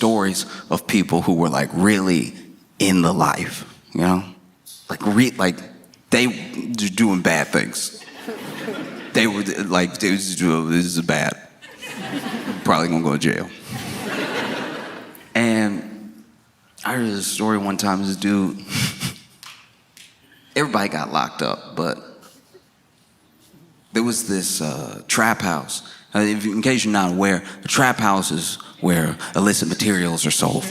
stories of people who were like really in the life, you know? Like they were doing bad things. They were like, this is bad. Probably gonna go to jail. And I heard this story one time, this dude, everybody got locked up, but there was this trap house. In case you're not aware, a trap house is where illicit materials are sold.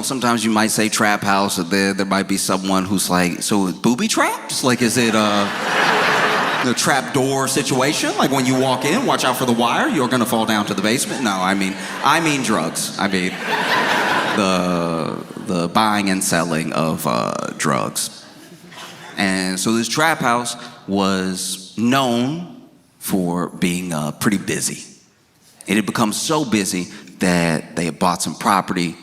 Sometimes you might say trap house, or there might be someone who's like, so booby traps? Like, is it the trap door situation? Like when you walk in, watch out for the wire, you're gonna fall down to the basement? No, I mean drugs. I mean the buying and selling of drugs. And so this trap house was known for being pretty busy. It had become so busy that they had bought some property,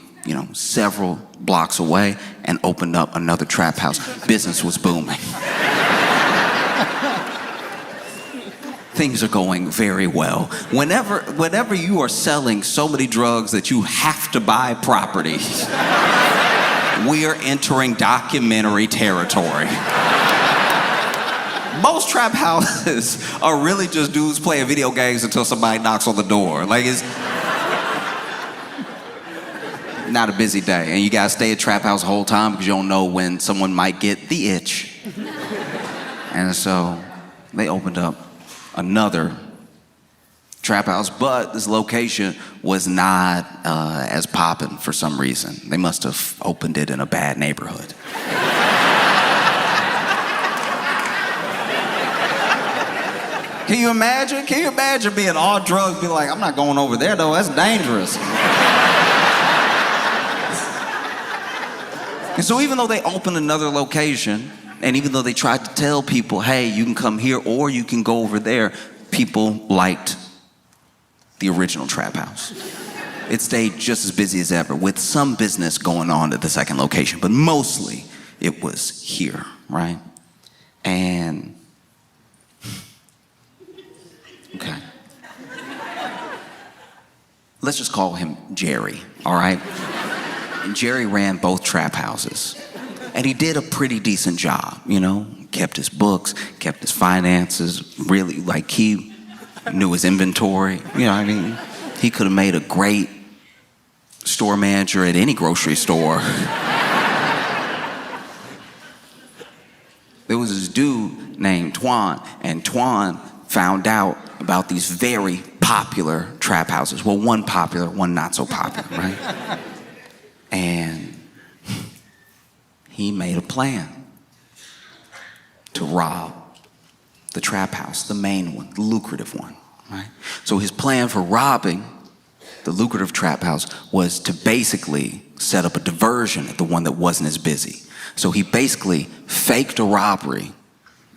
several blocks away and opened up another trap house. Business was booming. Things are going very well. Whenever you are selling so many drugs that you have to buy property, we are entering documentary territory. Most trap houses are really just dudes playing video games until somebody knocks on the door. Like, it's not a busy day, and you gotta stay at trap house the whole time because you don't know when someone might get the itch. And so they opened up another trap house, but this location was not as poppin' for some reason. They must have opened it in a bad neighborhood. Can you imagine? Can you imagine being on drugs, be like, I'm not going over there though, that's dangerous. And so even though they opened another location, and even though they tried to tell people, hey, you can come here or you can go over there, people liked the original trap house. It stayed just as busy as ever, with some business going on at the second location, but mostly it was here, right? And okay. Let's just call him Jerry, all right? And Jerry ran both trap houses. And he did a pretty decent job, Kept his books, kept his finances, really, like, he knew his inventory. He could have made a great store manager at any grocery store. There was this dude named Twan, and Twan found out about these very popular trap houses. Well, one popular, one not so popular, right? And he made a plan to rob the trap house, the main one, the lucrative one, right? So his plan for robbing the lucrative trap house was to basically set up a diversion at the one that wasn't as busy. So he basically faked a robbery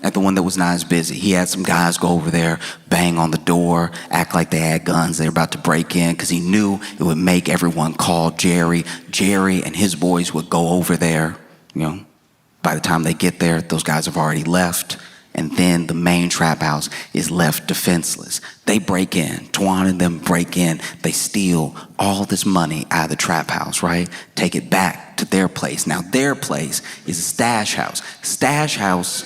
at the one that was not as busy. He had some guys go over there, bang on the door, act like they had guns, they were about to break in, because he knew it would make everyone call Jerry. Jerry and his boys would go over there, By the time they get there, those guys have already left, and then the main trap house is left defenseless. They break in, Twan and them break in, they steal all this money out of the trap house, right? Take it back to their place. Now their place is a stash house. Stash house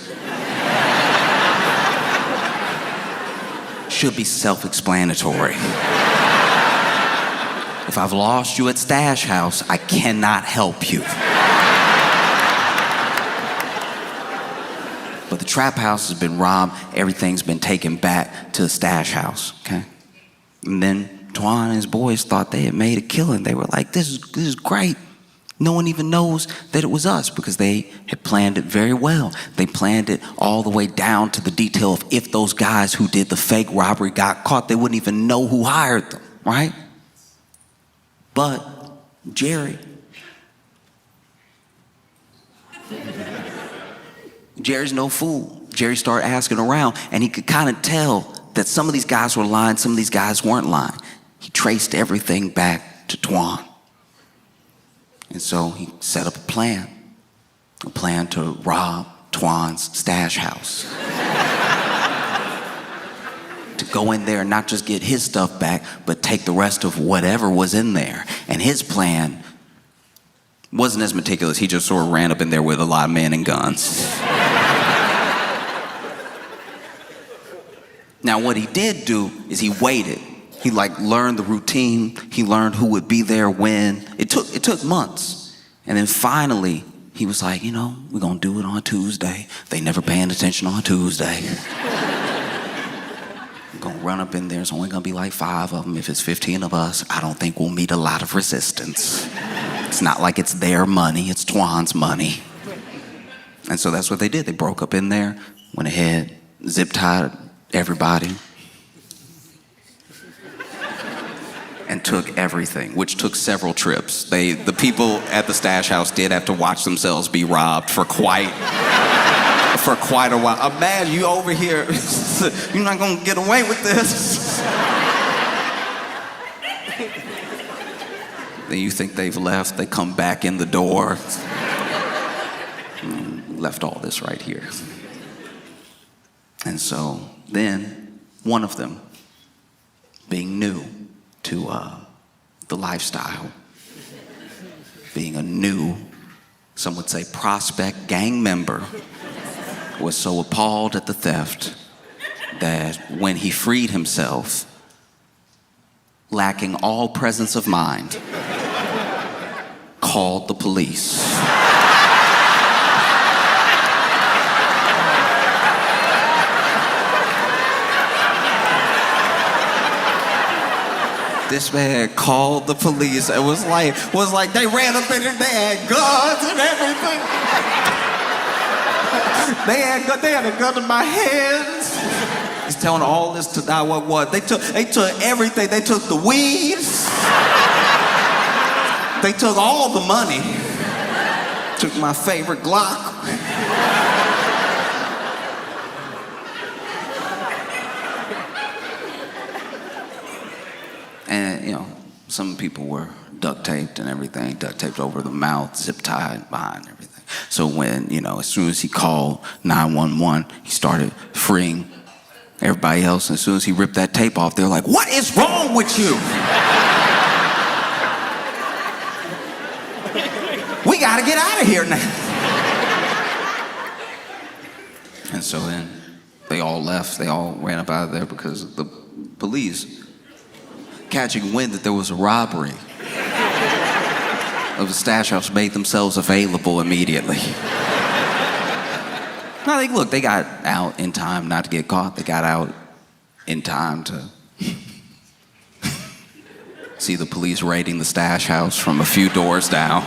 should be self-explanatory. If I've lost you at Stash House, I cannot help you. But the trap house has been robbed, everything's been taken back to the Stash House, okay? And then Twan and his boys thought they had made a killing. They were like, this is great. No one even knows that it was us, because they had planned it very well. They planned it all the way down to the detail of if those guys who did the fake robbery got caught, they wouldn't even know who hired them, right? But Jerry's no fool. Jerry started asking around, and he could kind of tell that some of these guys were lying, some of these guys weren't lying. He traced everything back to Twan. And so he set up a plan to rob Twan's stash house. To go in there and not just get his stuff back, but take the rest of whatever was in there. And his plan wasn't as meticulous. He just sort of ran up in there with a lot of men and guns. Now, what he did do is he waited. He learned the routine. He learned who would be there when. It took months. And then finally, he was like, we're gonna do it on Tuesday. They never paying attention on Tuesday. We're gonna run up in there. It's only gonna be like 5 of them. If it's 15 of us, I don't think we'll meet a lot of resistance. It's not like it's their money, it's Twan's money. And so that's what they did. They broke up in there, went ahead, zip-tied everybody, and took everything, which took several trips. The people at the stash house did have to watch themselves be robbed for quite a while. Imagine you over here, you're not gonna get away with this. Then you think they've left, they come back in the door. Left all this right here. And so then one of them, being new to the lifestyle, being a new, some would say prospect gang member, was so appalled at the theft that when he freed himself, lacking all presence of mind, called the police. This man called the police. It was like they ran up in there, they had guns and everything. They had a gun in my hands. He's telling all this to 911. They took everything. They took the weed. They took all the money. Took my favorite Glock. And, some people were duct taped and everything, duct taped over the mouth, zip tied behind everything. So when, as soon as he called 911, he started freeing everybody else. And as soon as he ripped that tape off, they're like, "What is wrong with you? We gotta get out of here now." And so then they all left. They all ran up out of there because the police, catching wind that there was a robbery of the stash house, made themselves available immediately. No, they got out in time not to get caught. They got out in time to see the police raiding the stash house from a few doors down.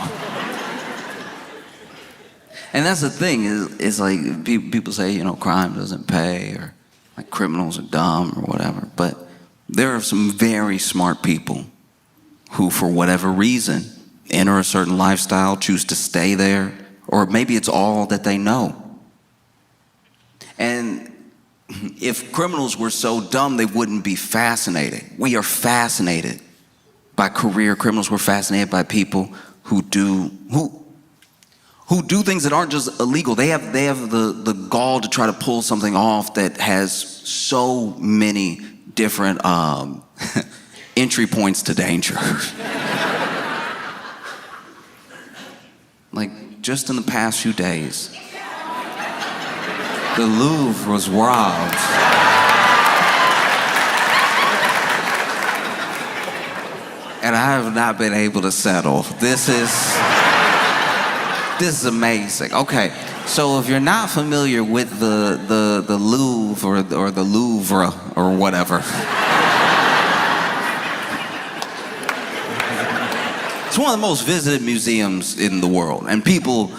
And that's the thing, is like people say, crime doesn't pay, or like criminals are dumb or whatever, but there are some very smart people who, for whatever reason, enter a certain lifestyle, choose to stay there, or maybe it's all that they know. And if criminals were so dumb, they wouldn't be fascinated. We are fascinated by career criminals. We're fascinated by people who do things that aren't just illegal. They have the gall to try to pull something off that has so many different entry points to danger. Like, just in the past few days, the Louvre was robbed. And I have not been able to settle. This is amazing. Okay, so if you're not familiar with the Louvre or the Louvre or whatever, it's one of the most visited museums in the world, and people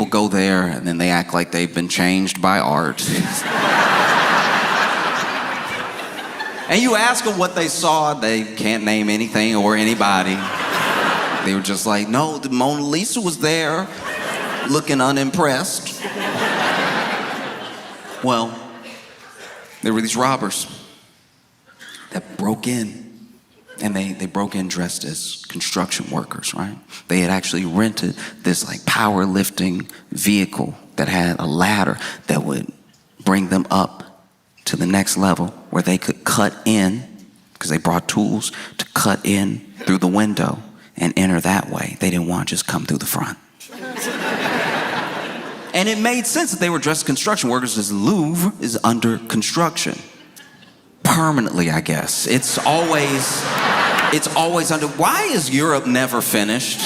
go there and then they act like they've been changed by art. And you ask them what they saw, they can't name anything or anybody. They were just like, "No, the Mona Lisa was there, looking unimpressed." Well, there were these robbers that broke in. And they broke in dressed as construction workers, right? They had actually rented this like powerlifting vehicle that had a ladder that would bring them up to the next level where they could cut in, because they brought tools to cut in through the window and enter that way. They didn't want to just come through the front. And it made sense that they were dressed as construction workers, as the Louvre is under construction. Permanently, I guess. It's always under. Why is Europe never finished?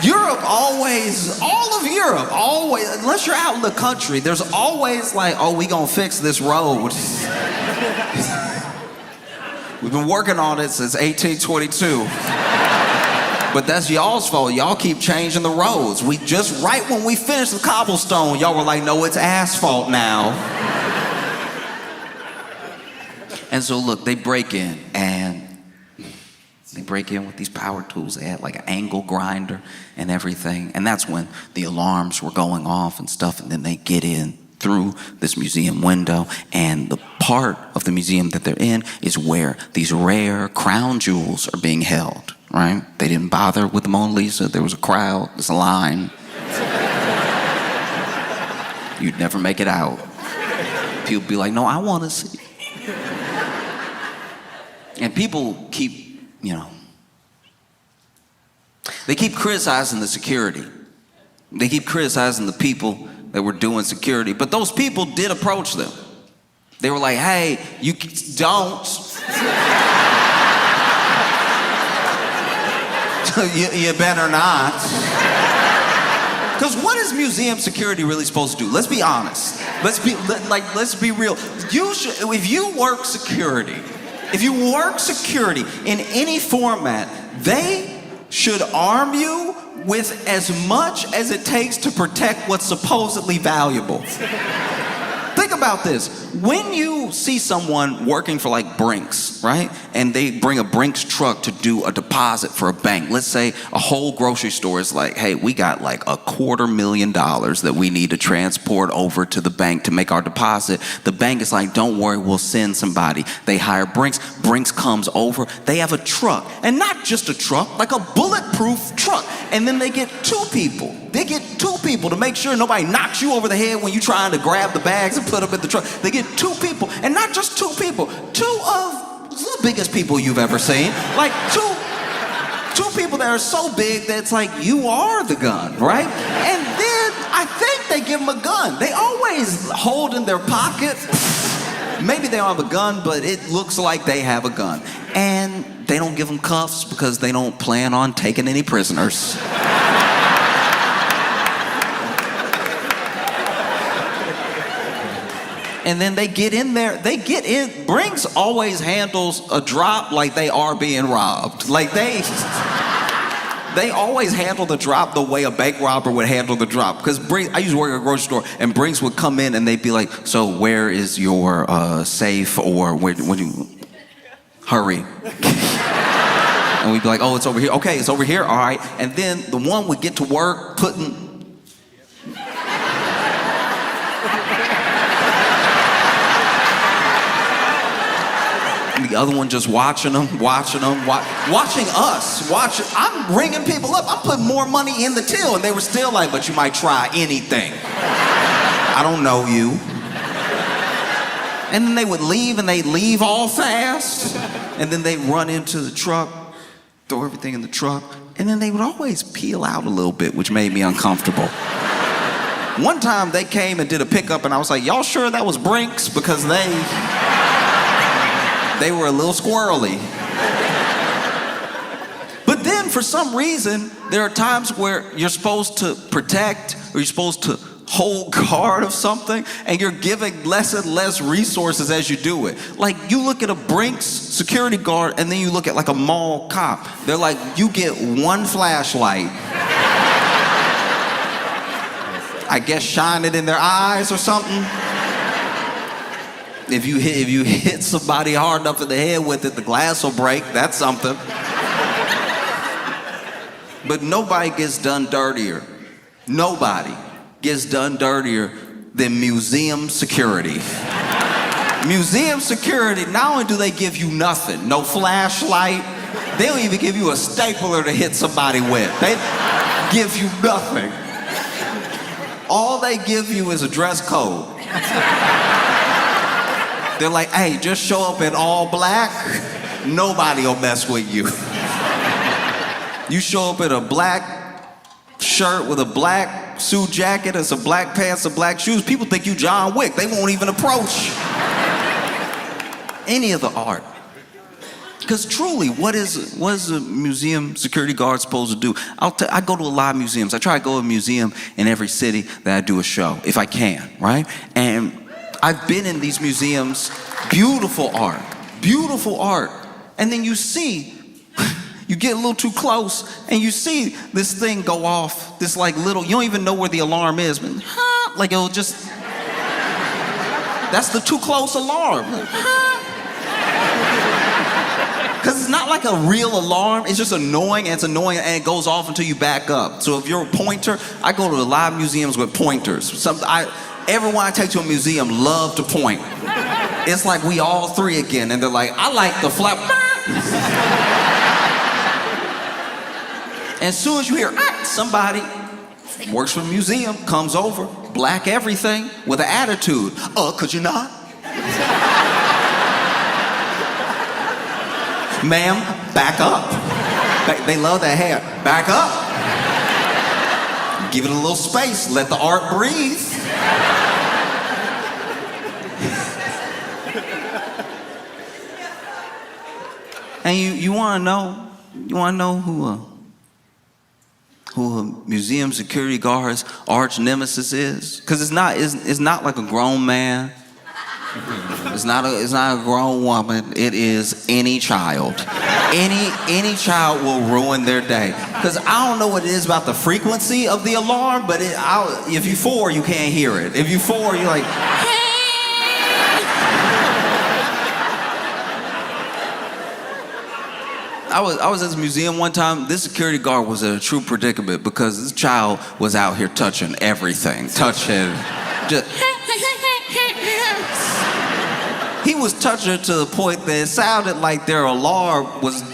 Europe always, all of Europe, always, unless you're out in the country, there's always like, oh, we gonna fix this road. We've been working on it since 1822. But that's y'all's fault. Y'all keep changing the roads. We just, right when we finished the cobblestone, y'all were like, no, it's asphalt now. And so look, they break in, and they break in with these power tools. They had like an angle grinder and everything. And that's when the alarms were going off and stuff. And then they get in through this museum window. And the part of the museum that they're in is where these rare crown jewels are being held, right? They didn't bother with the Mona Lisa. There was a crowd, there's a line. You'd never make it out. People be like, no, I want to see. And people keep, they keep criticizing the security. They keep criticizing the people that were doing security. But those people did approach them. They were like, hey, you don't. you better not. Because what is museum security really supposed to do? Let's be honest. Let's be real. If you work security in any format, they should arm you with as much as it takes to protect what's supposedly valuable. Think about this. When you see someone working for like Brinks, right? And they bring a Brinks truck to do a deposit for a bank. Let's say a whole grocery store is like, hey, we got like $250,000 that we need to transport over to the bank to make our deposit. The bank is like, don't worry, we'll send somebody. They hire Brinks. Brinks comes over. They have a truck. And not just a truck, like a bulletproof truck. And then they get two people. They get two people to make sure nobody knocks you over the head when you're trying to grab the bags and put them in the truck. They get two people, and not just two people, two of the biggest people you've ever seen. Like two people that are so big that it's like, you are the gun, right? And then I think they give them a gun. They always hold in their pocket. Maybe they don't have a gun, but it looks like they have a gun. And they don't give them cuffs because they don't plan on taking any prisoners. And then they get in there, Brinks always handles a drop like they are being robbed. Like they always handle the drop the way a bank robber would handle the drop. Because I used to work at a grocery store, and Brinks would come in and they'd be like, so where is your safe, or when you, hurry. And we'd be like, oh, it's over here. Okay, it's over here, all right. And then the one would get to work putting, the other one just watching us. I'm ringing people up. I'm putting more money in the till, and they were still like, but you might try anything. I don't know you. And then they would leave, and they'd leave all fast. And then they'd run into the truck, throw everything in the truck, and then they would always peel out a little bit, which made me uncomfortable. One time they came and did a pickup, and I was like, y'all sure that was Brinks? Because they were a little squirrely. But then for some reason, there are times where you're supposed to protect, or you're supposed to hold guard of something, and you're giving less and less resources as you do it. Like, you look at a Brinks security guard, and then you look at like a mall cop. They're like, you get one flashlight. I guess shine it in their eyes or something. If you hit somebody hard enough in the head with it, the glass will break. That's something. But nobody gets done dirtier. Nobody gets done dirtier than museum security. Museum security, not only do they give you nothing, no flashlight, they don't even give you a stapler to hit somebody with. They give you nothing. All they give you is a dress code. They're like, hey, just show up in all black, nobody will mess with you. You show up in a black shirt with a black suit jacket and some black pants and black shoes, people think you John Wick. They won't even approach any of the art. Because truly, what is a museum security guard supposed to do? I go to a lot of museums. I try to go to a museum in every city that I do a show, if I can, right? And I've been in these museums, beautiful art, and then you see, you get a little too close, and you see this thing go off, this like little, you don't even know where the alarm is, but like it'll just, that's the too close alarm. Because it's not like a real alarm, it's just annoying, and it's annoying, and it goes off until you back up. So if you're a pointer, I go to a lot of museums with pointers. Everyone I take to a museum love to point. It's like we all three again, and they're like, I like the flap. As soon as you hear, somebody works for the museum, comes over, black everything, with an attitude. Could you not? Ma'am, back up. They love that hair. Back up. Give it a little space. Let the art breathe. And you want to know who a museum security guard's arch nemesis is? Because it's not like a grown man. It's not a grown woman. It is any child. Any child will ruin their day. Because I don't know what it is about the frequency of the alarm, but if you're 4, you can't hear it. If you're 4, you're like, I was at this museum one time. This security guard was in a true predicament because this child was out here touching everything. He was touching it to the point that it sounded like their alarm was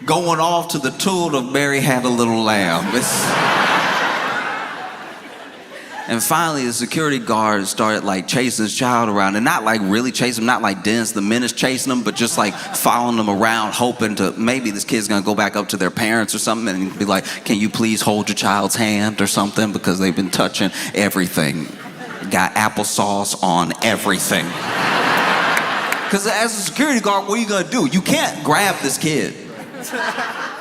going off to the tune of Mary Had a Little Lamb. And finally, the security guard started like chasing his child around, and not like really chasing him, not like Dennis the Menace chasing him, but just like following them around, hoping to maybe this kid's gonna go back up to their parents or something and be like, can you please hold your child's hand or something, because they've been touching everything. Got applesauce on everything. Because as a security guard, what are you gonna do? You can't grab this kid.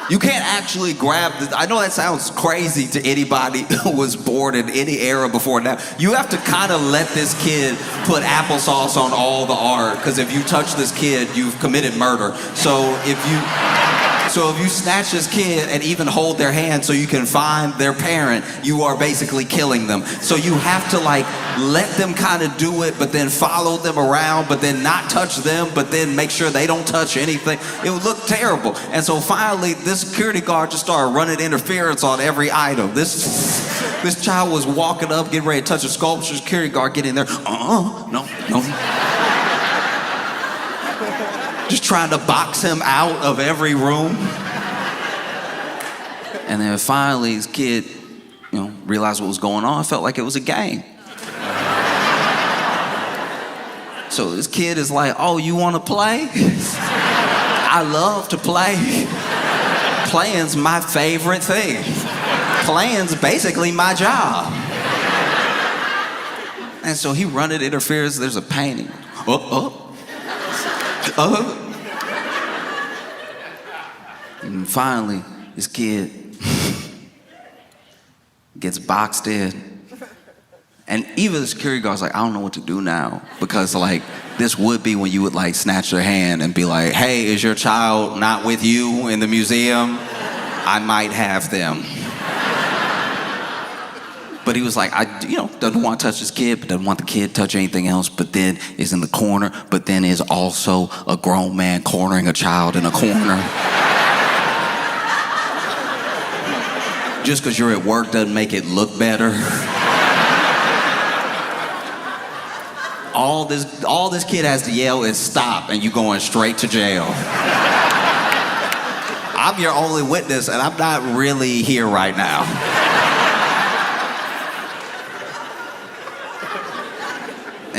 You can't actually grab this. I know that sounds crazy to anybody who was born in any era before now. You have to kind of let this kid put applesauce on all the art, because if you touch this kid, you've committed murder. So if you snatch this kid and even hold their hand so you can find their parent, you are basically killing them. So you have to like let them kind of do it, but then follow them around, but then not touch them, but then make sure they don't touch anything. It would look terrible. And so finally, this security guard just started running interference on every item. This child was walking up, getting ready to touch a sculpture. Security guard get in there. No. Just trying to box him out of every room. And then finally, this kid, realized what was going on. Felt like it was a game. So this kid is like, oh, you want to play? I love to play. Playing's my favorite thing. Playing's basically my job. And so he running interference. There's a painting. And finally, this kid gets boxed in. And even the security guard's like, I don't know what to do now. Because like, this would be when you would like snatch their hand and be like, hey, is your child not with you in the museum? I might have them. But he was like, doesn't want to touch his kid, but doesn't want the kid to touch anything else, but then is in the corner, but then is also a grown man cornering a child in a corner. Just because you're at work doesn't make it look better. All this kid has to yell is stop, and you going straight to jail. I'm your only witness, and I'm not really here right now.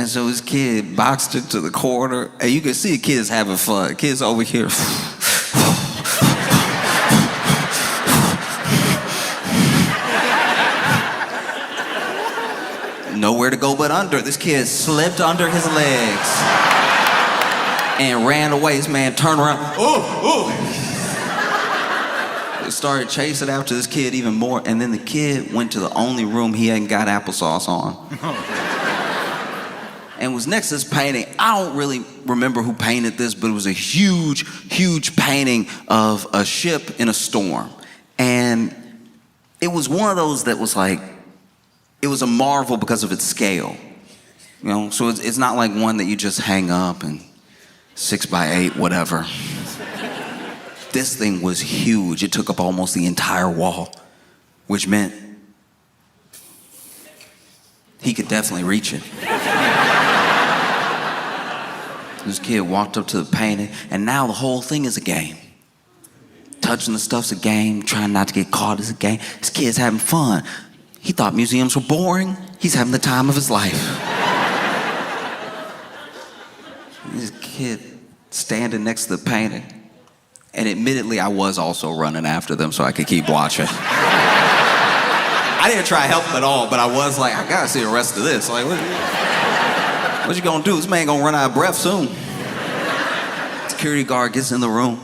And so this kid boxed into the corner, and you can see the kids having fun. Kids over here. Nowhere to go but under. This kid slipped under his legs and ran away. This man turned around. Started chasing after this kid even more, and then the kid went to the only room he hadn't got applesauce on. And was next to this painting. I don't really remember who painted this, but it was a huge, huge painting of a ship in a storm. And it was one of those that was like, it was a marvel because of its scale. You know, so it's not like one that you just hang up and 6x8, whatever. This thing was huge. It took up almost the entire wall, which meant he could definitely reach it. This kid walked up to the painting, and now the whole thing is a game. Touching the stuff's a game, trying not to get caught is a game. This kid's having fun. He thought museums were boring. He's having the time of his life. This kid standing next to the painting. And admittedly, I was also running after them so I could keep watching. I didn't try to help him at all, but I was like, I gotta see the rest of this. Like, what you gonna do? This man gonna run out of breath soon. Security guard gets in the room,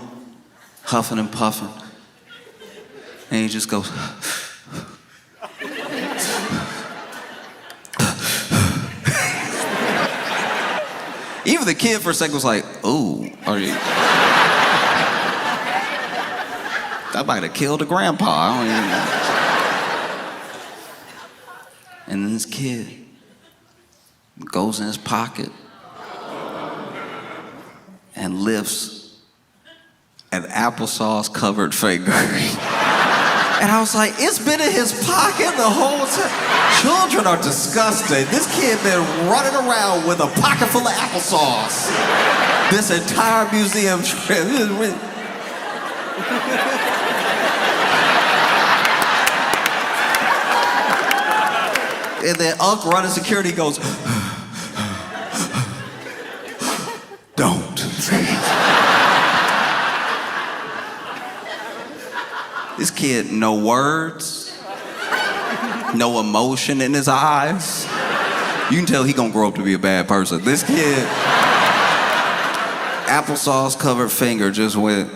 huffing and puffing. And he just goes, even the kid for a second was like, ooh, are you? I might have killed a grandpa. I don't even know. And then this kid goes in his pocket and lifts an applesauce covered finger. And I was like, it's been in his pocket the whole time. Children are disgusting. This kid been running around with a pocket full of applesauce this entire museum trip. And then Unc running security goes, don't. This kid, no words, no emotion in his eyes. You can tell he gonna grow up to be a bad person. This kid, applesauce covered finger just went,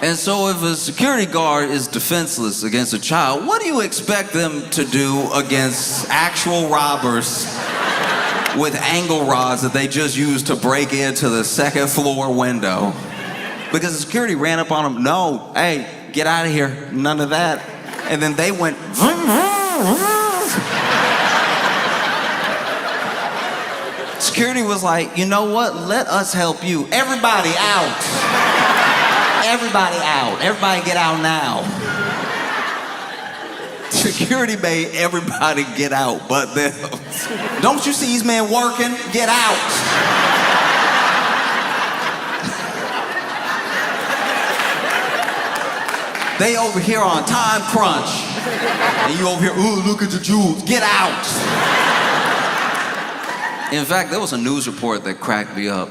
and so if a security guard is defenseless against a child, what do you expect them to do against actual robbers with angle rods that they just used to break into the second floor window? Because the security ran up on them, no, hey, get out of here, none of that. And then they went, vroom, vroom, vroom. Security was like, you know what, let us help you. Everybody out. Everybody out. Everybody get out now. Security made everybody get out but them. Don't you see these men working? Get out. They over here on time crunch. And you over here, ooh, look at the jewels. Get out. In fact, there was a news report that cracked me up.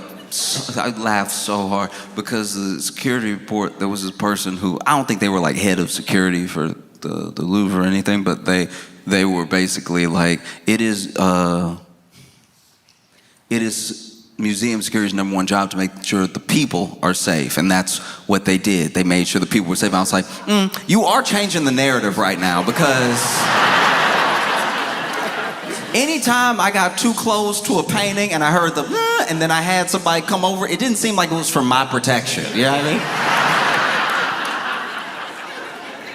I laughed so hard because the security report, there was this person who, I don't think they were like head of security for the Louvre or anything, but they were basically like, it is museum security's #1 job to make sure the people are safe, and that's what they did. They made sure the people were safe. I was like, you are changing the narrative right now, because anytime I got too close to a painting and I heard the and then I had somebody come over, it didn't seem like it was for my protection. You know what I mean?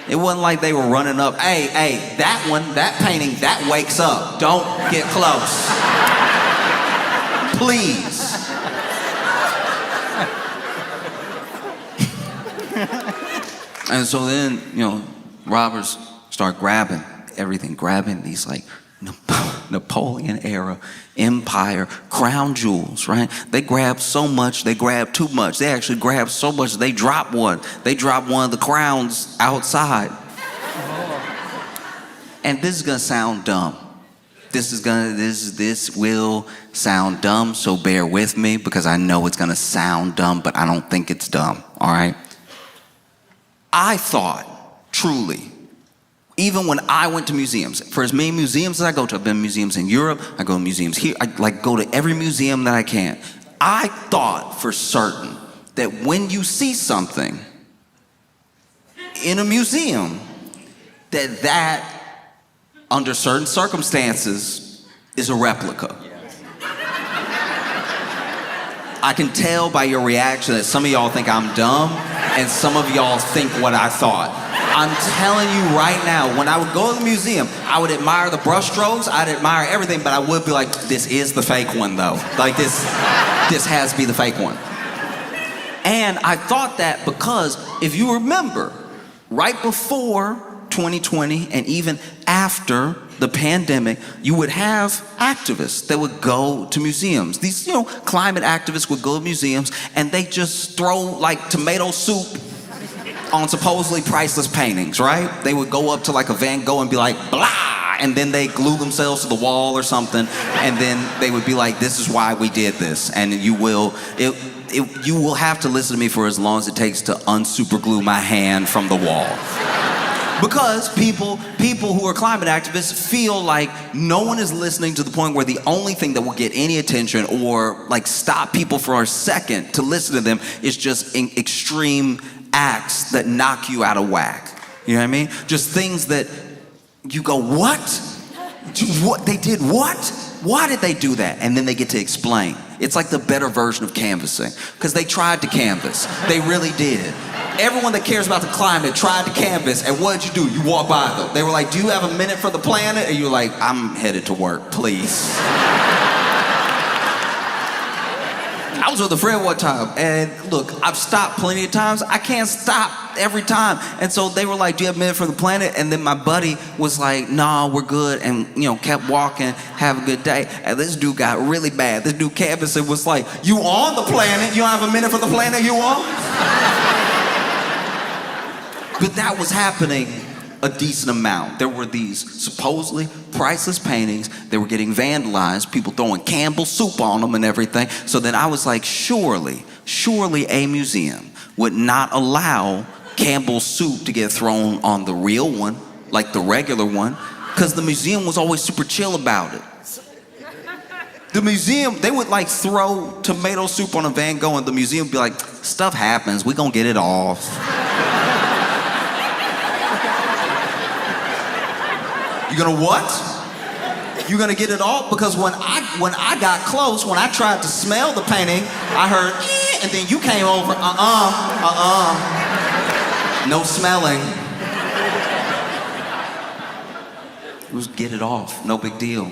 It wasn't like they were running up, hey, that one, that painting, that wakes up. Don't get close. Please. And so then, robbers start grabbing everything, grabbing these like Napoleon era empire crown jewels, right? They grabbed so much, they grabbed too much. They actually grabbed so much they dropped one. They dropped one of the crowns outside. And this is gonna sound dumb. This will sound dumb, so bear with me because I know it's gonna sound dumb, but I don't think it's dumb, all right? I thought, truly, even when I went to museums, for as many museums as I go to, I've been to museums in Europe, I go to museums here, I go to every museum that I can. I thought for certain that when you see something in a museum, that under certain circumstances is a replica. I can tell by your reaction that some of y'all think I'm dumb and some of y'all think what I thought. I'm telling you right now, when I would go to the museum, I would admire the brushstrokes, I'd admire everything, but I would be like, this is the fake one though. Like this has to be the fake one. And I thought that because if you remember, right before 2020 and even after the pandemic, you would have activists that would go to museums. These, climate activists would go to museums and they just throw like tomato soup on supposedly priceless paintings, right? They would go up to like a Van Gogh and be like, blah, and then they glue themselves to the wall or something, and then they would be like, this is why we did this, and you will have to listen to me for as long as it takes to unsuperglue my hand from the wall. Because people who are climate activists feel like no one is listening to the point where the only thing that will get any attention or like stop people for a second to listen to them is just extreme acts that knock you out of whack. You know what I mean? Just things that you go, what? What? They did what? Why did they do that? And then they get to explain. It's like the better version of canvassing because they tried to canvass. They really did. Everyone that cares about the climate tried to canvass, and what did you do? You walk by them. They were like, do you have a minute for the planet? And you're like, I'm headed to work, please. I was with a friend one time, and look, I've stopped plenty of times. I can't stop every time. And so they were like, do you have a minute for the planet? And then my buddy was like, nah, we're good, and kept walking, have a good day. And this dude got really bad. This dude canvassed and was like, you on the planet? You don't have a minute for the planet you on? But that was happening a decent amount. There were these supposedly priceless paintings that were getting vandalized, people throwing Campbell's soup on them and everything. So then I was like, surely a museum would not allow Campbell's soup to get thrown on the real one, like the regular one, because the museum was always super chill about it. The museum, they would like throw tomato soup on a Van Gogh and the museum would be like, stuff happens, we gonna get it off. You gonna what? You gonna get it off? Because when I got close, when I tried to smell the painting, I heard, and then you came over, no smelling. It was get it off, no big deal.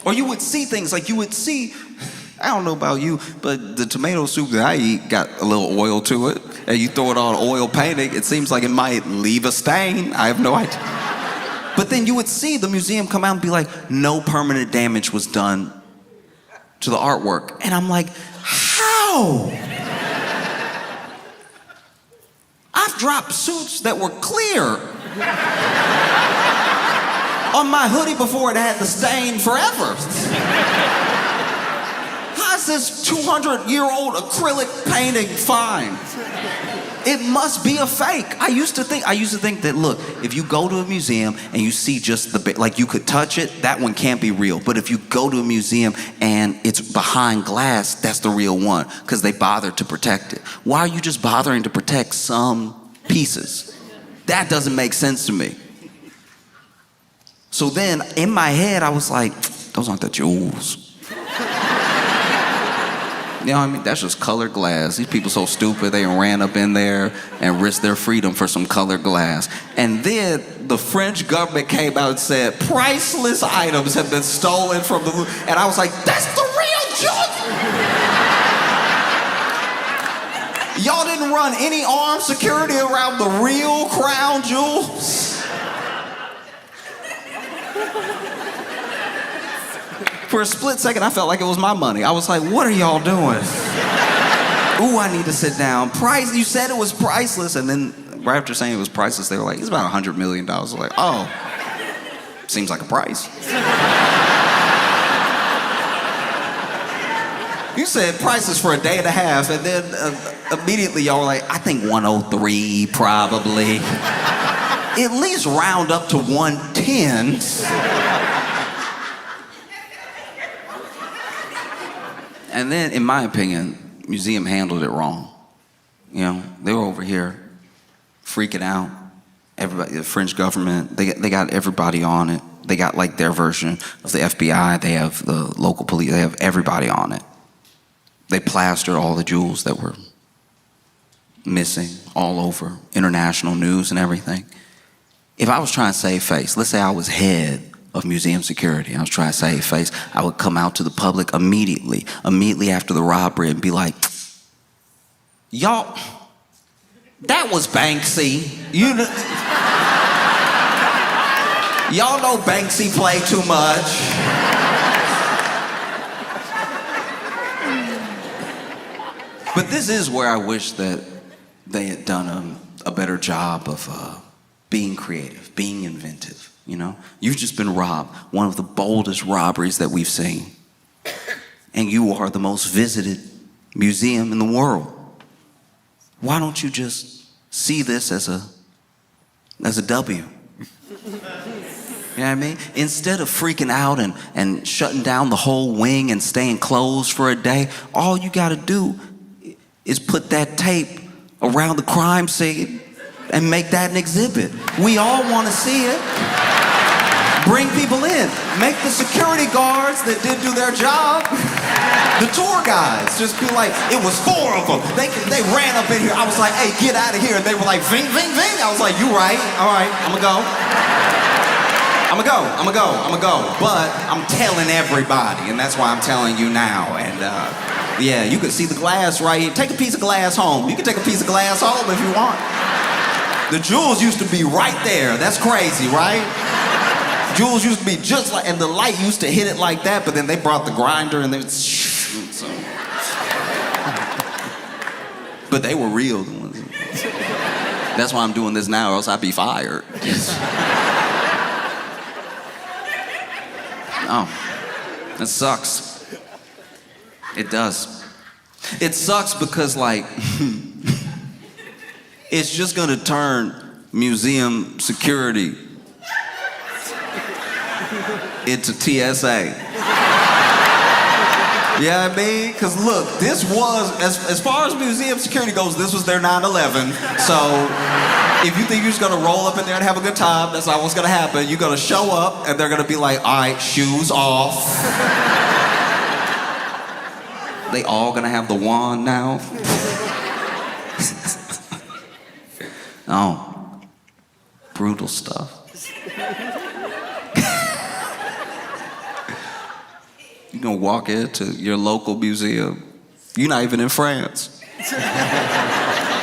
Or you would see things like I don't know about you, but the tomato soup that I eat got a little oil to it, and you throw it on oil painting, it seems like it might leave a stain. I have no idea. But then you would see the museum come out and be like, no permanent damage was done to the artwork. And I'm like, how? I've dropped suits that were clear on my hoodie before it had the stain forever. How's this 200-year-old acrylic painting fine? It must be a fake. I used to think that, look, if you go to a museum and you see just like you could touch it, that one can't be real. But if you go to a museum and it's behind glass, that's the real one because they bothered to protect it. Why are you just bothering to protect some pieces? That doesn't make sense to me. So then in my head, I was like, those aren't the jewels. You know what I mean? That's just colored glass. These people so stupid, they ran up in there and risked their freedom for some colored glass. And then the French government came out and said, priceless items have been stolen from the Louvre. And I was like, that's the real jewels? Y'all didn't run any armed security around the real crown jewels? For a split second, I felt like it was my money. I was like, what are y'all doing? Ooh, I need to sit down. Price, you said it was priceless. And then right after saying it was priceless, they were like, it's about $100 million. I was like, oh, seems like a price. You said priceless for a day and a half, and then immediately y'all were like, I think 103 probably. At least round up to 110. And then, in my opinion, museum handled it wrong. You know, they were over here freaking out. Everybody, the French government, they got everybody on it. They got like their version of the FBI. They have the local police. They have everybody on it. They plastered all the jewels that were missing all over international news and everything. If I was trying to save face, let's say I was head of museum security, I was trying to save face, I would come out to the public immediately after the robbery and be like, y'all, that was Banksy. Y'all know Banksy played too much. But this is where I wish that they had done a better job of being creative, being inventive, you know? You've just been robbed, one of the boldest robberies that we've seen. And you are the most visited museum in the world. Why don't you just see this as a W? You know what I mean? Instead of freaking out and shutting down the whole wing and staying closed for a day, all you gotta do is put that tape around the crime scene and make that an exhibit. We all want to see it. Bring people in. Make the security guards that did do their job, the tour guides, just be like, it was 4 of them. They ran up in here. I was like, hey, get out of here. And they were like, ving, ving, ving. I was like, you right. All right, I'm gonna go. I'm gonna go. But I'm telling everybody, and that's why I'm telling you now. And yeah, you can see the glass right here. Take a piece of glass home. You can take a piece of glass home if you want. The jewels used to be right there. That's crazy, right? Jewels used to be just like, and the light used to hit it like that, but then they brought the grinder and they so. But they were real. That's why I'm doing this now, or else I'd be fired. Oh, it sucks. It does. It sucks because, like, it's just gonna turn museum security into TSA. You know what I mean? Because look, this was, as far as museum security goes, this was their 9/11. So if you think you're just gonna roll up in there and have a good time, that's not what's gonna happen. You're gonna show up and they're gonna be like, all right, shoes off. They all gonna have the wand now? Oh, brutal stuff. You're gonna walk into your local museum. You're not even in France.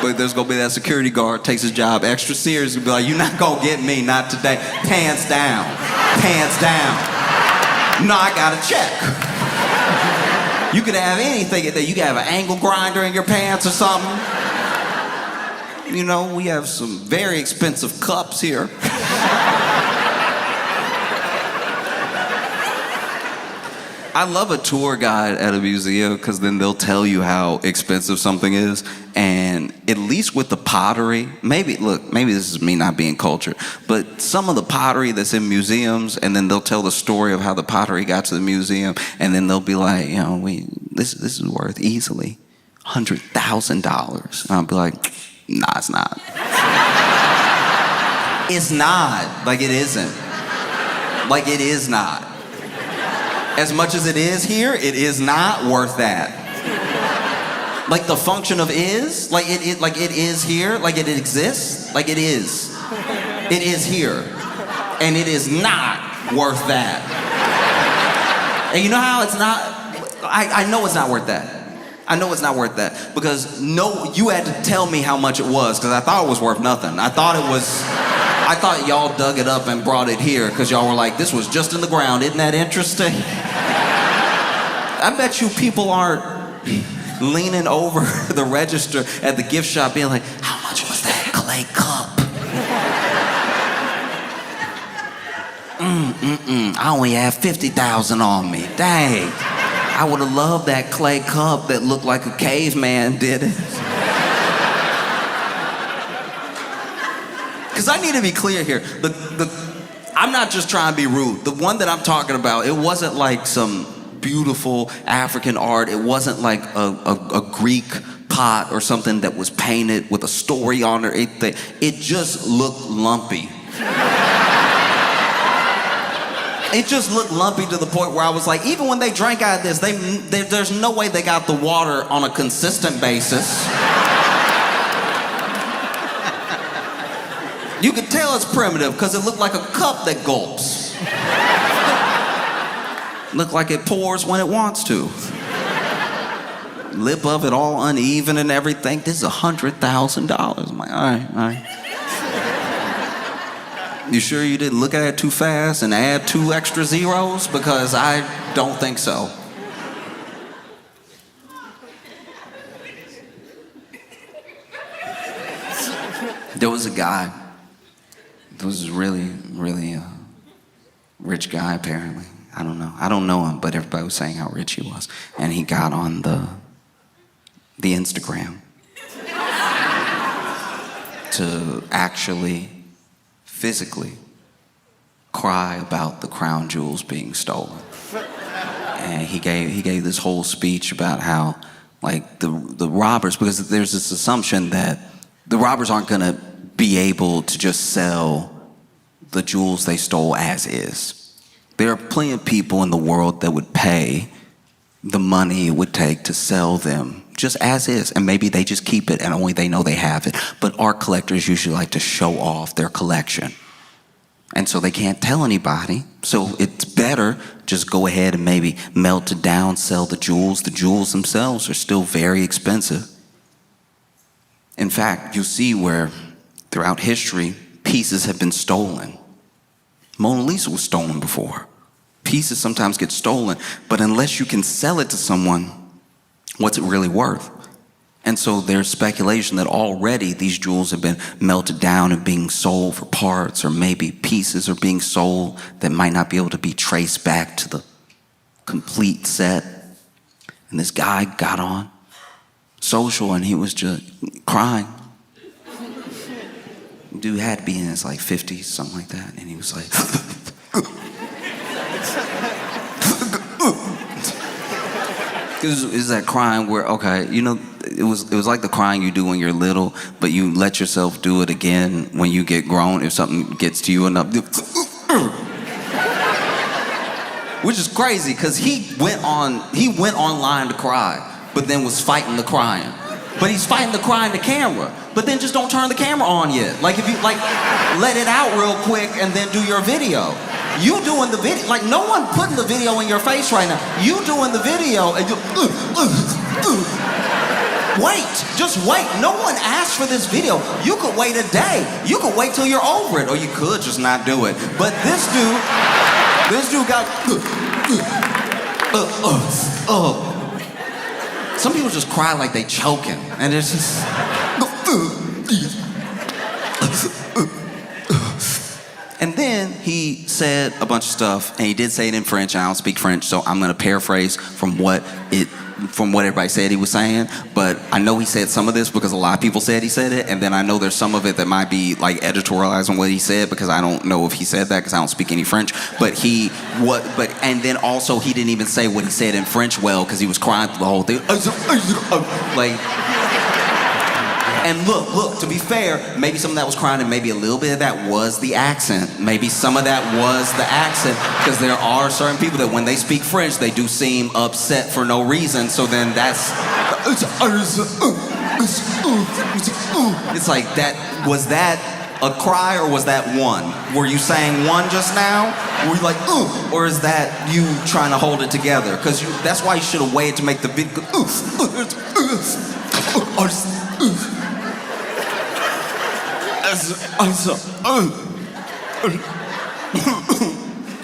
But there's gonna be that security guard, takes his job extra serious, and be like, you're not gonna get me, not today. Pants down, pants down. No, I got a check. You could have anything in there. You could have an angle grinder in your pants or something. You know, we have some very expensive cups here. I love a tour guide at a museum because then they'll tell you how expensive something is. And at least with the pottery, maybe this is me not being cultured, but some of the pottery that's in museums, and then they'll tell the story of how the pottery got to the museum, and then they'll be like, you know, this is worth easily $100,000. And I'll be like, nah, it's not. It's not. Like, it isn't. Like, it is not. As much as it is here, it is not worth that. Like the function of is, like it is here, like it exists, like it is. It is here. And it is not worth that. And you know how it's not? I know it's not worth that. I know it's not worth that. Because you had to tell me how much it was, because I thought it was worth nothing. I thought y'all dug it up and brought it here because y'all were like, this was just in the ground. Isn't that interesting? I bet you people aren't leaning over the register at the gift shop being like, how much was that clay cup? I only have 50,000 on me. Dang. I would have loved that clay cup that looked like a caveman did it. Because I need to be clear here. I'm not just trying to be rude. The one that I'm talking about, it wasn't like some beautiful African art. It wasn't like a Greek pot or something that was painted with a story on it. It just looked lumpy. It just looked lumpy to the point where I was like, even when they drank out of this, there's no way they got the water on a consistent basis. You could tell it's primitive because it looked like a cup that gulps. Looked like it pours when it wants to. Lip of it all uneven and everything. This is $100,000. I'm like, all right. You sure you didn't look at it too fast and add 2 extra zeros? Because I don't think so. There was a guy. There was a really rich guy, apparently. I don't know. I don't know him, but everybody was saying how rich he was. And he got on the Instagram to actually physically cry about the crown jewels being stolen. And he gave this whole speech about how, like, the robbers, because there's this assumption that the robbers aren't gonna be able to just sell the jewels they stole as is. There are plenty of people in the world that would pay the money it would take to sell them just as is, and maybe they just keep it and only they know they have it. But art collectors usually like to show off their collection, and so they can't tell anybody. So it's better just go ahead and maybe melt it down, sell the jewels. The jewels themselves are still very expensive. In fact, you'll see where throughout history pieces have been stolen. Mona Lisa was stolen before. Pieces sometimes get stolen, but unless you can sell it to someone, what's it really worth? And so there's speculation that already these jewels have been melted down and being sold for parts, or maybe pieces are being sold that might not be able to be traced back to the complete set. And this guy got on social and he was just crying. Dude had to be in his like 50s, something like that, and he was like, it was that crying where, okay, you know, it was like the crying you do when you're little, but you let yourself do it again when you get grown if something gets to you enough. Which is crazy, because he went online to cry, but then was fighting the crying. But he's fighting the crying to camera. But then just don't turn the camera on yet. Like, if you, like, let it out real quick and then do your video. You doing the video, like, no one putting the video in your face right now. You doing the video and you, wait, just wait. No one asked for this video. You could wait a day. You could wait till you're over it, or you could just not do it. But this dude got, some people just cry like they choking, and it's just. And then he said a bunch of stuff, and he did say it in French, and I don't speak French, so I'm gonna paraphrase from what everybody said he was saying. But I know he said some of this because a lot of people said he said it, and then I know there's some of it that might be like editorialized on what he said, because I don't know if he said that because I don't speak any French. But and then also he didn't even say what he said in French well, because he was crying through the whole thing. Like. And look, to be fair, maybe some of that was crying and maybe a little bit of that was the accent. Maybe some of that was the accent, because there are certain people that when they speak French, they do seem upset for no reason, so then that's... It's like, was that a cry or was that one? Were you saying one just now? Were you like, or is that you trying to hold it together? Because that's why you should have waited to make the video.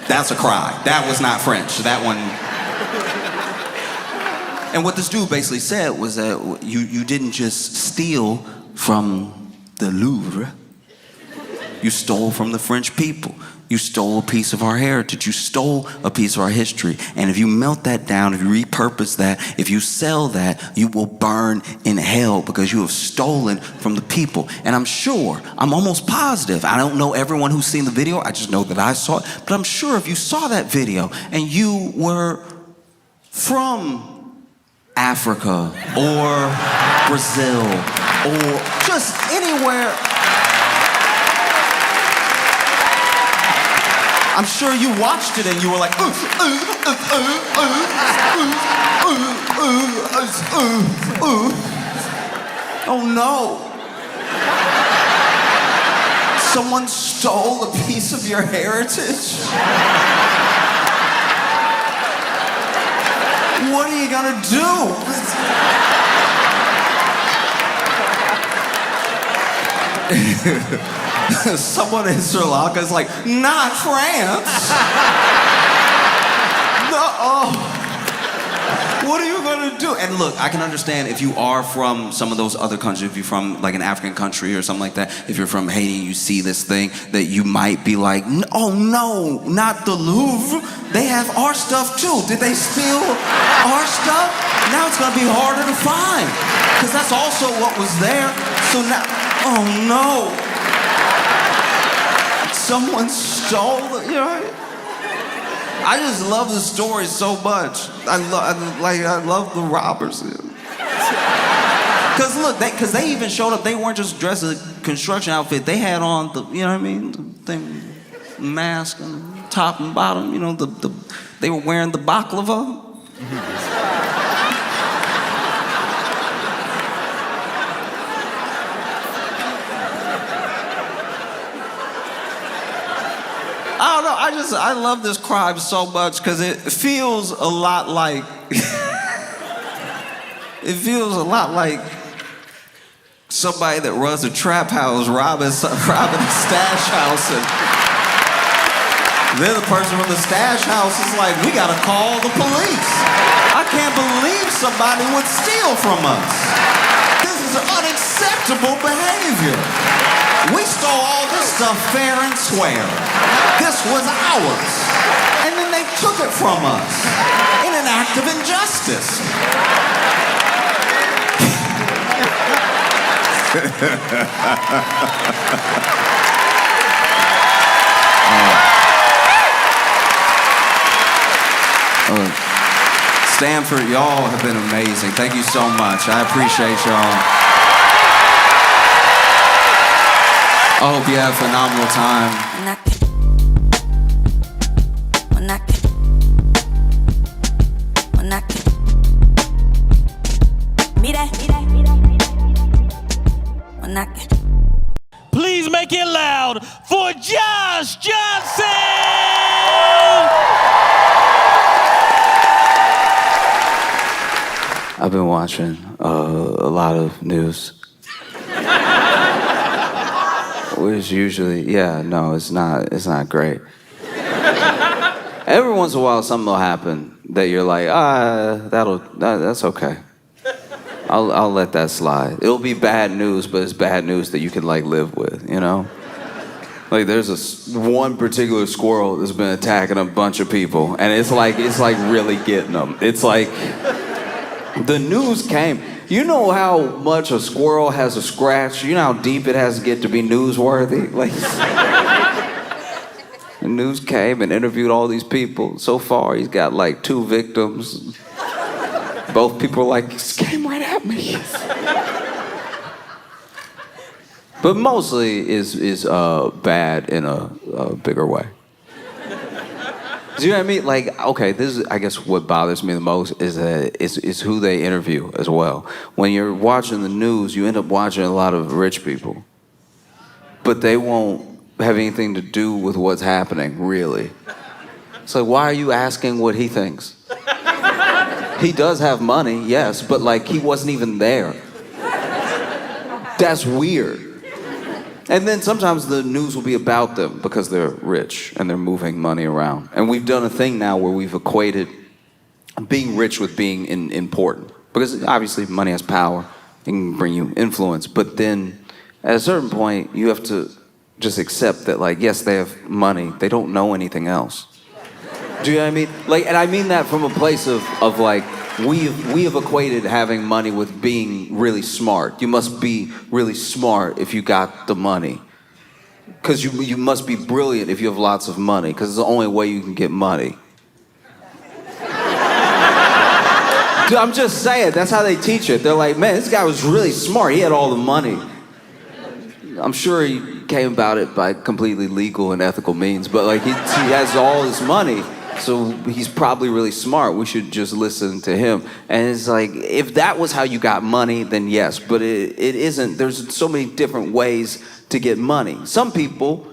That's a cry. That was not French. That one. And what this dude basically said was that you didn't just steal from the Louvre. You stole from the French people. You stole a piece of our heritage. You stole a piece of our history. And if you melt that down, if you repurpose that, if you sell that, you will burn in hell because you have stolen from the people. And I'm sure, I'm almost positive, I don't know everyone who's seen the video, I just know that I saw it, but I'm sure if you saw that video and you were from Africa or Brazil or just anywhere, I'm sure you watched it and you were like, oh no. Someone stole a piece of your heritage? What are you gonna do? Someone in Sri Lanka is like, not France. No. What are you gonna do? And look, I can understand if you are from some of those other countries, if you're from like an African country or something like that, if you're from Haiti and you see this thing, that you might be like, oh no, not the Louvre. They have our stuff too. Did they steal our stuff? Now it's gonna be harder to find, because that's also what was there. So now, oh no. Someone stole the, you know. I just love the story so much. I love the robbers. Cause look, because they even showed up. They weren't just dressed in a construction outfit. They had on the, you know what I mean, the thing, mask and top and bottom. You know, they were wearing the baklava. I don't know, I love this crime so much because it feels a lot like, somebody that runs a trap house robbing a stash house, and then the person from the stash house is like, we gotta call the police. I can't believe somebody would steal from us. This is unacceptable behavior. We stole all this stuff fair and square. This was ours. And then they took it from us in an act of injustice. Stanford, y'all have been amazing. Thank you so much. I appreciate y'all. I hope you have a phenomenal time. Please make it loud for Josh Johnson! I've been watching a lot of news. Which usually, it's not great. Every once in a while, something will happen that you're like, that's okay. I'll let that slide. It'll be bad news, but it's bad news that you can like live with, you know? Like there's one particular squirrel that's been attacking a bunch of people, and it's like really getting them. It's like, the news came. You know how much a squirrel has a scratch? You know how deep it has to get to be newsworthy? Like, the news came and interviewed all these people. So far, he's got like 2 victims. Both people are like, he came right at me. But mostly is bad in a bigger way. Do you know what I mean? Like, okay, this is, I guess, what bothers me the most is that it's who they interview as well. When you're watching the news, you end up watching a lot of rich people, but they won't have anything to do with what's happening, really. So why are you asking what he thinks? He does have money, yes, but like he wasn't even there. That's weird. And then sometimes the news will be about them because they're rich and they're moving money around. And we've done a thing now where we've equated being rich with being important. Because obviously money has power, it can bring you influence, but then at a certain point you have to just accept that, like, yes, they have money, they don't know anything else. Do you know what I mean? Like, and I mean that from a place of like, we have equated having money with being really smart. You must be really smart if you got the money. Because you must be brilliant if you have lots of money, because it's the only way you can get money. Dude, I'm just saying, that's how they teach it. They're like, man, this guy was really smart. He had all the money. I'm sure he came about it by completely legal and ethical means, but like he has all this money, so he's probably really smart. We should just listen to him. And it's like, if that was how you got money, then yes, but it isn't. There's so many different ways to get money. Some people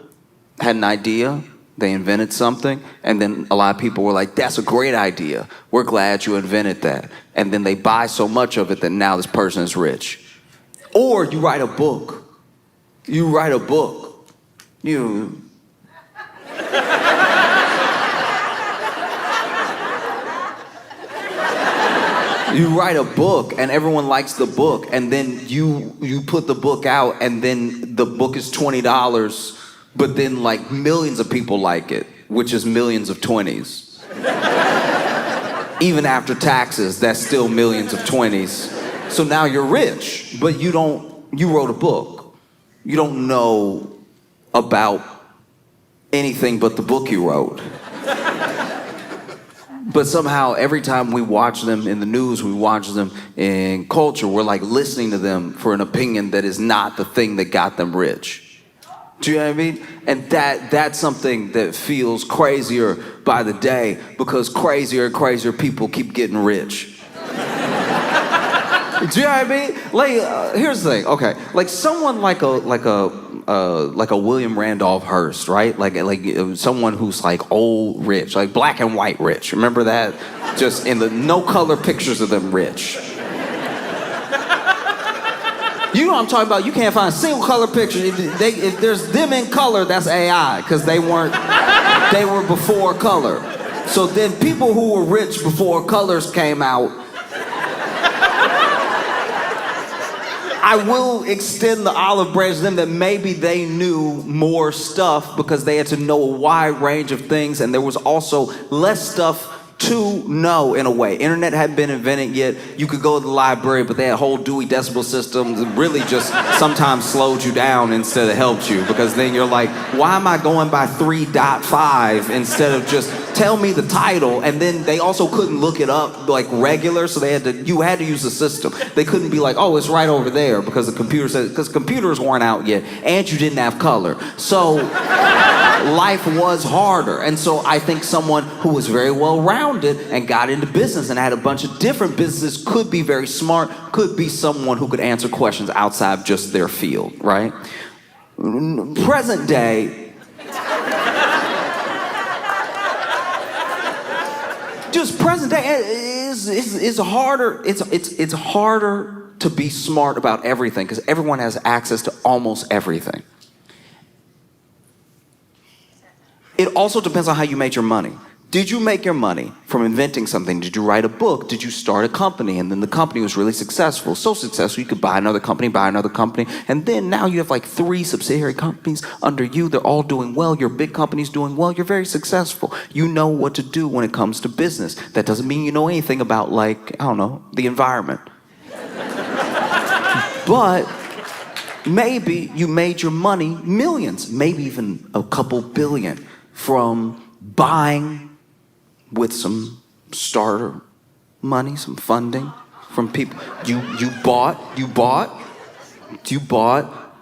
had an idea, they invented something, and then a lot of people were like, that's a great idea. We're glad you invented that. And then they buy so much of it that now this person is rich. Or you write a book. You write a book. You write a book and everyone likes the book, and then you put the book out and then the book is $20, but then like millions of people like it, which is millions of 20s. Even after taxes, that's still millions of 20s. So now you're rich, but you wrote a book. You don't know about anything but the book you wrote. But somehow every time we watch them in the news, we watch them in culture, we're like listening to them for an opinion that is not the thing that got them rich. Do you know what I mean? And that's something that feels crazier by the day, because crazier and crazier people keep getting rich. Do you know what I mean? Like, here's the thing. Okay, like someone like a William Randolph Hearst, right? Like someone who's like old rich, like black and white rich. Remember that? Just in the no color pictures of them rich. You know what I'm talking about? You can't find a single color picture. If there's them in color, that's AI, because they were before color. So then people who were rich before colors came out, I will extend the olive branch to them that maybe they knew more stuff because they had to know a wide range of things, and there was also less stuff to know in a way. Internet hadn't been invented yet. You could go to the library, but they had whole Dewey Decimal systems that really just sometimes slowed you down instead of helped you, because then you're like, why am I going by 3.5 instead of just tell me the title? And then they also couldn't look it up like regular, so you had to use the system. They couldn't be like, oh, it's right over there, because the computer said, because computers weren't out yet, and you didn't have color. So life was harder. And so I think someone who was very well-rounded and got into business and had a bunch of different businesses could be very smart, could be someone who could answer questions outside of just their field, right? Present day, just present day is harder. It's harder to be smart about everything because everyone has access to almost everything. It also depends on how you made your money. Did you make your money from inventing something? Did you write a book? Did you start a company? And then the company was really successful. So successful, you could buy another company. And then now you have like 3 subsidiary companies under you. They're all doing well. Your big company's doing well. You're very successful. You know what to do when it comes to business. That doesn't mean you know anything about, like, I don't know, the environment. But maybe you made your money millions, maybe even a couple billion, from buying with some starter money, some funding from people. You bought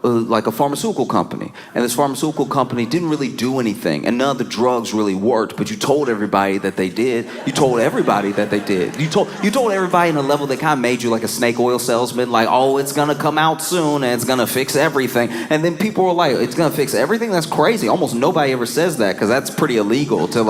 like a pharmaceutical company, and this pharmaceutical company didn't really do anything, and none of the drugs really worked, but you told everybody that they did. You told everybody that they did. You told everybody in a level that kind of made you like a snake oil salesman, like, oh, it's gonna come out soon and it's gonna fix everything. And then people were like, it's gonna fix everything? That's crazy. Almost nobody ever says that, because that's pretty illegal to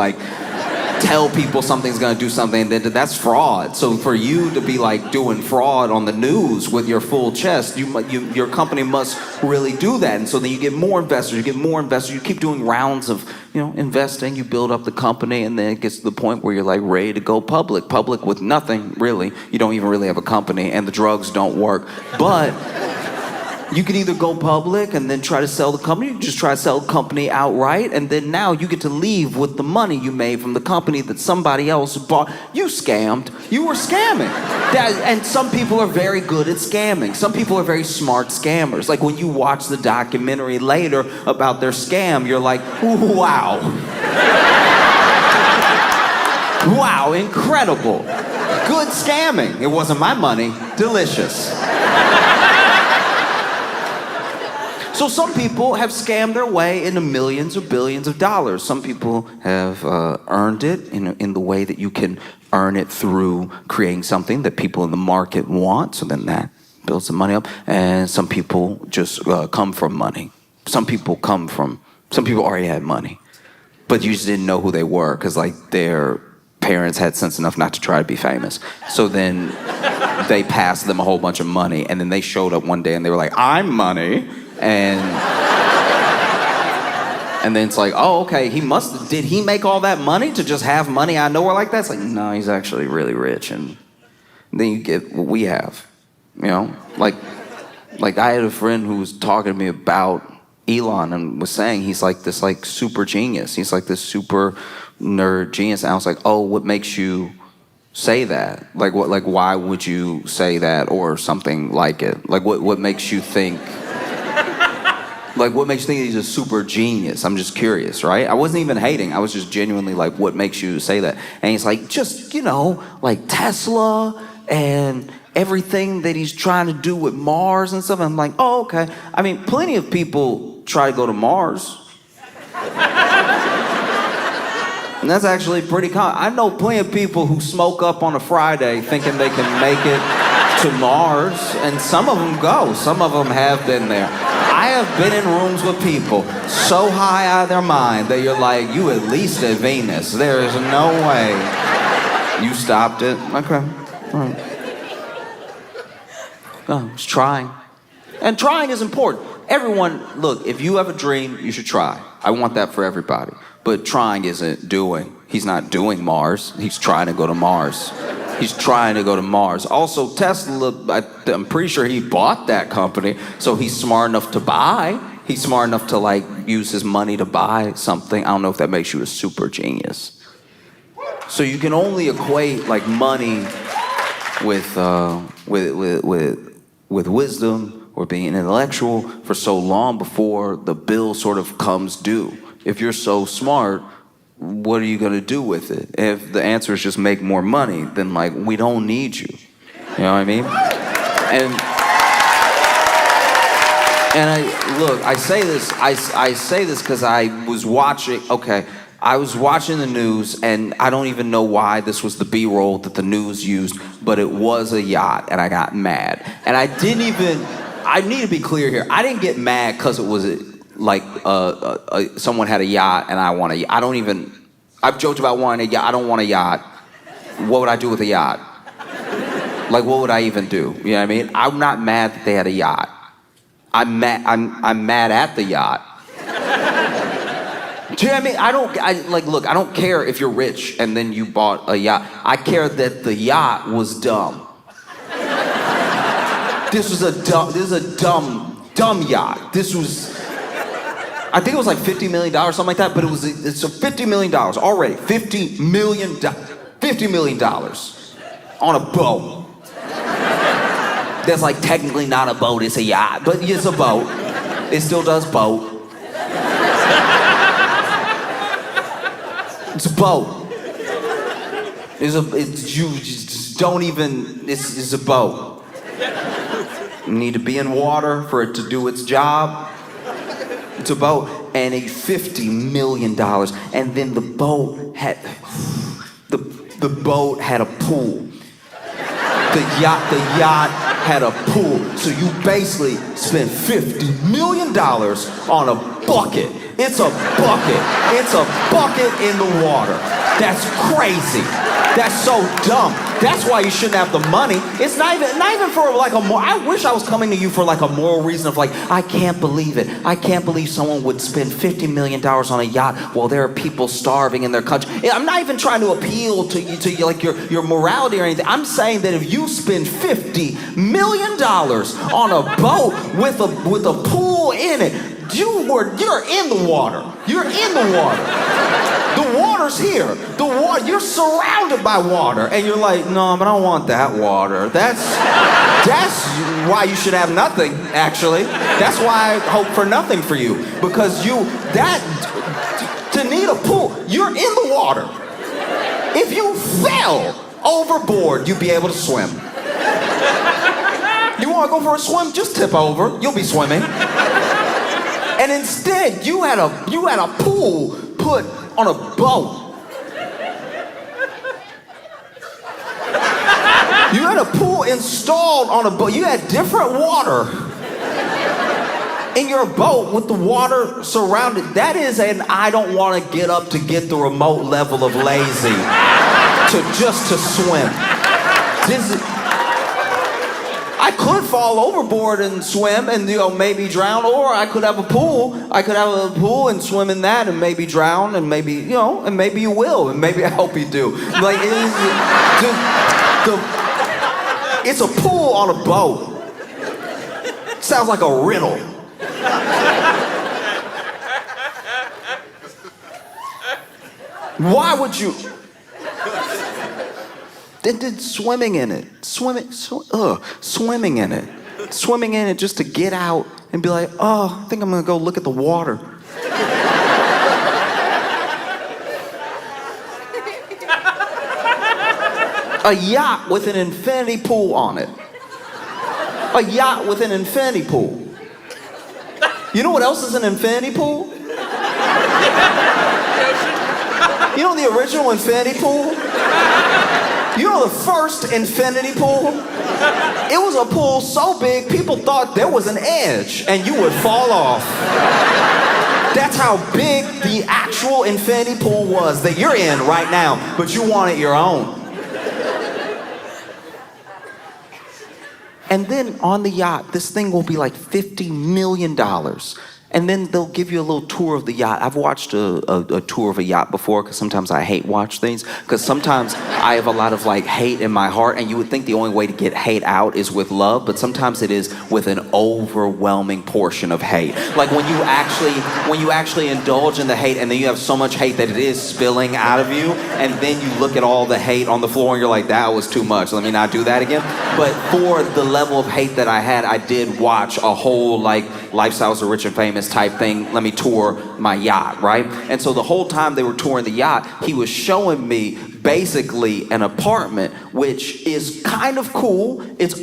tell people something's gonna do something, that's fraud. So for you to be like doing fraud on the news with your full chest, your company must really do that. And so then you get more investors, you keep doing rounds of, investing, you build up the company, and then it gets to the point where you're like ready to go public with nothing really. You don't even really have a company, and the drugs don't work. But you can either go public and then try to sell the company, you just try to sell the company outright, and then now you get to leave with the money you made from the company that somebody else bought. You scammed. You were scamming. And some people are very good at scamming. Some people are very smart scammers. Like when you watch the documentary later about their scam, you're like, wow. Wow, incredible. Good scamming. It wasn't my money. Delicious. So some people have scammed their way into millions or billions of dollars. Some people have earned it in the way that you can earn it through creating something that people in the market want. So then that builds the money up. And some people just come from money. Some people already had money, but you just didn't know who they were because like their parents had sense enough not to try to be famous. So then they passed them a whole bunch of money, and then they showed up one day and they were like, I'm money. And then it's like, oh, okay, did he make all that money to just have money out of nowhere like that? It's like, no, he's actually really rich. And then you get what we have, Like I had a friend who was talking to me about Elon and was saying he's like this like super genius. He's like this super nerd genius. And I was like, oh, what makes you say that? Like what? Like why would you say that or something like it? Like what makes you think? Like, what makes you think he's a super genius? I'm just curious, right? I wasn't even hating. I was just genuinely like, what makes you say that? And he's like, just, like Tesla and everything that he's trying to do with Mars and stuff. And I'm like, oh, okay. I mean, plenty of people try to go to Mars. And that's actually pretty common. I know plenty of people who smoke up on a Friday thinking they can make it to Mars. And some of them go. Some of them have been there. I have been in rooms with people so high out of their mind that you're like, you at least at Venus. There is no way. You stopped it. Okay. All right. Oh, I was trying. And trying is important. Everyone, look, if you have a dream, you should try. I want that for everybody. But trying isn't doing. He's not doing Mars. He's trying to go to Mars. He's trying to go to Mars. Also, Tesla, I'm pretty sure he bought that company, so he's smart enough to buy. He's smart enough to like use his money to buy something. I don't know if that makes you a super genius. So you can only equate like money with wisdom or being intellectual for so long before the bill sort of comes due. If you're so smart, what are you going to do with it? If the answer is just make more money, then like we don't need you. You know what I mean? And I say this because I was watching the news, and I don't even know why this was the B-roll that the news used, but it was a yacht, and I got mad. And I need to be clear here, I didn't get mad because it was like someone had a yacht and I want a yacht. I've joked about wanting a yacht. I don't want a yacht. What would I do with a yacht? Like, what would I even do? You know what I mean? I'm not mad that they had a yacht. I'm mad at the yacht. Do you know what I mean? Look, I don't care if you're rich and then you bought a yacht. I care that the yacht was dumb. This is a dumb yacht. This was, I think it was like $50 million, something like that, but it's a $50 million already. $50 million on a boat. That's like technically not a boat, it's a yacht, but it's a boat. It still does boat. It's a boat. It's a boat. You need to be in water for it to do its job. It's a boat, and $50 million. And then the boat had a pool. The yacht had a pool. So you basically spent $50 million on a bucket. It's a bucket. It's a bucket in the water. That's crazy. That's so dumb. That's why you shouldn't have the money. It's not even for like a more. I wish I was coming to you for like a moral reason of like, I can't believe it. I can't believe someone would spend $50 million on a yacht while there are people starving in their country. I'm not even trying to appeal to you like your morality or anything. I'm saying that if you spend $50 million on a boat with a pool in it, you're in the water. You're in the water. The water's here. The water. You're surrounded by water, and you're like, no, but I don't want that water. That's why you should have nothing. Actually, that's why I hope for nothing for you, because to need a pool, you're in the water. If you fell overboard, you'd be able to swim. You want to go for a swim? Just tip over. You'll be swimming. And instead, you had a pool put on a boat. You had a pool installed on a boat. You had different water in your boat with the water surrounded. That is an I don't want to get up to get the remote level of lazy to swim. I could fall overboard and swim and maybe drown, or I could have a pool. I could have a pool and swim in that and maybe drown, and maybe and maybe you will, and maybe I hope you do. Like it's a pool on a boat. Sounds like a riddle. Why would you? Did swimming in it. Swimming in it. Swimming in it just to get out and be like, oh, I think I'm gonna go look at the water. A yacht with an infinity pool on it. A yacht with an infinity pool. You know what else is an infinity pool? You know the original infinity pool? You know the first infinity pool? It was a pool so big, people thought there was an edge and you would fall off. That's how big the actual infinity pool was that you're in right now, but you wanted your own. And then on the yacht, this thing will be like $50 million. And then they'll give you a little tour of the yacht. I've watched a tour of a yacht before, because sometimes I hate watch things, because sometimes I have a lot of like hate in my heart, and you would think the only way to get hate out is with love, but sometimes it is with an overwhelming portion of hate. Like when you actually indulge in the hate, and then you have so much hate that it is spilling out of you, and then you look at all the hate on the floor and you're like, that was too much, let me not do that again. But for the level of hate that I had, I did watch a whole like Lifestyles of Rich and Famous type thing, let me tour my yacht, right? And so the whole time they were touring the yacht, he was showing me basically an apartment, which is kind of cool,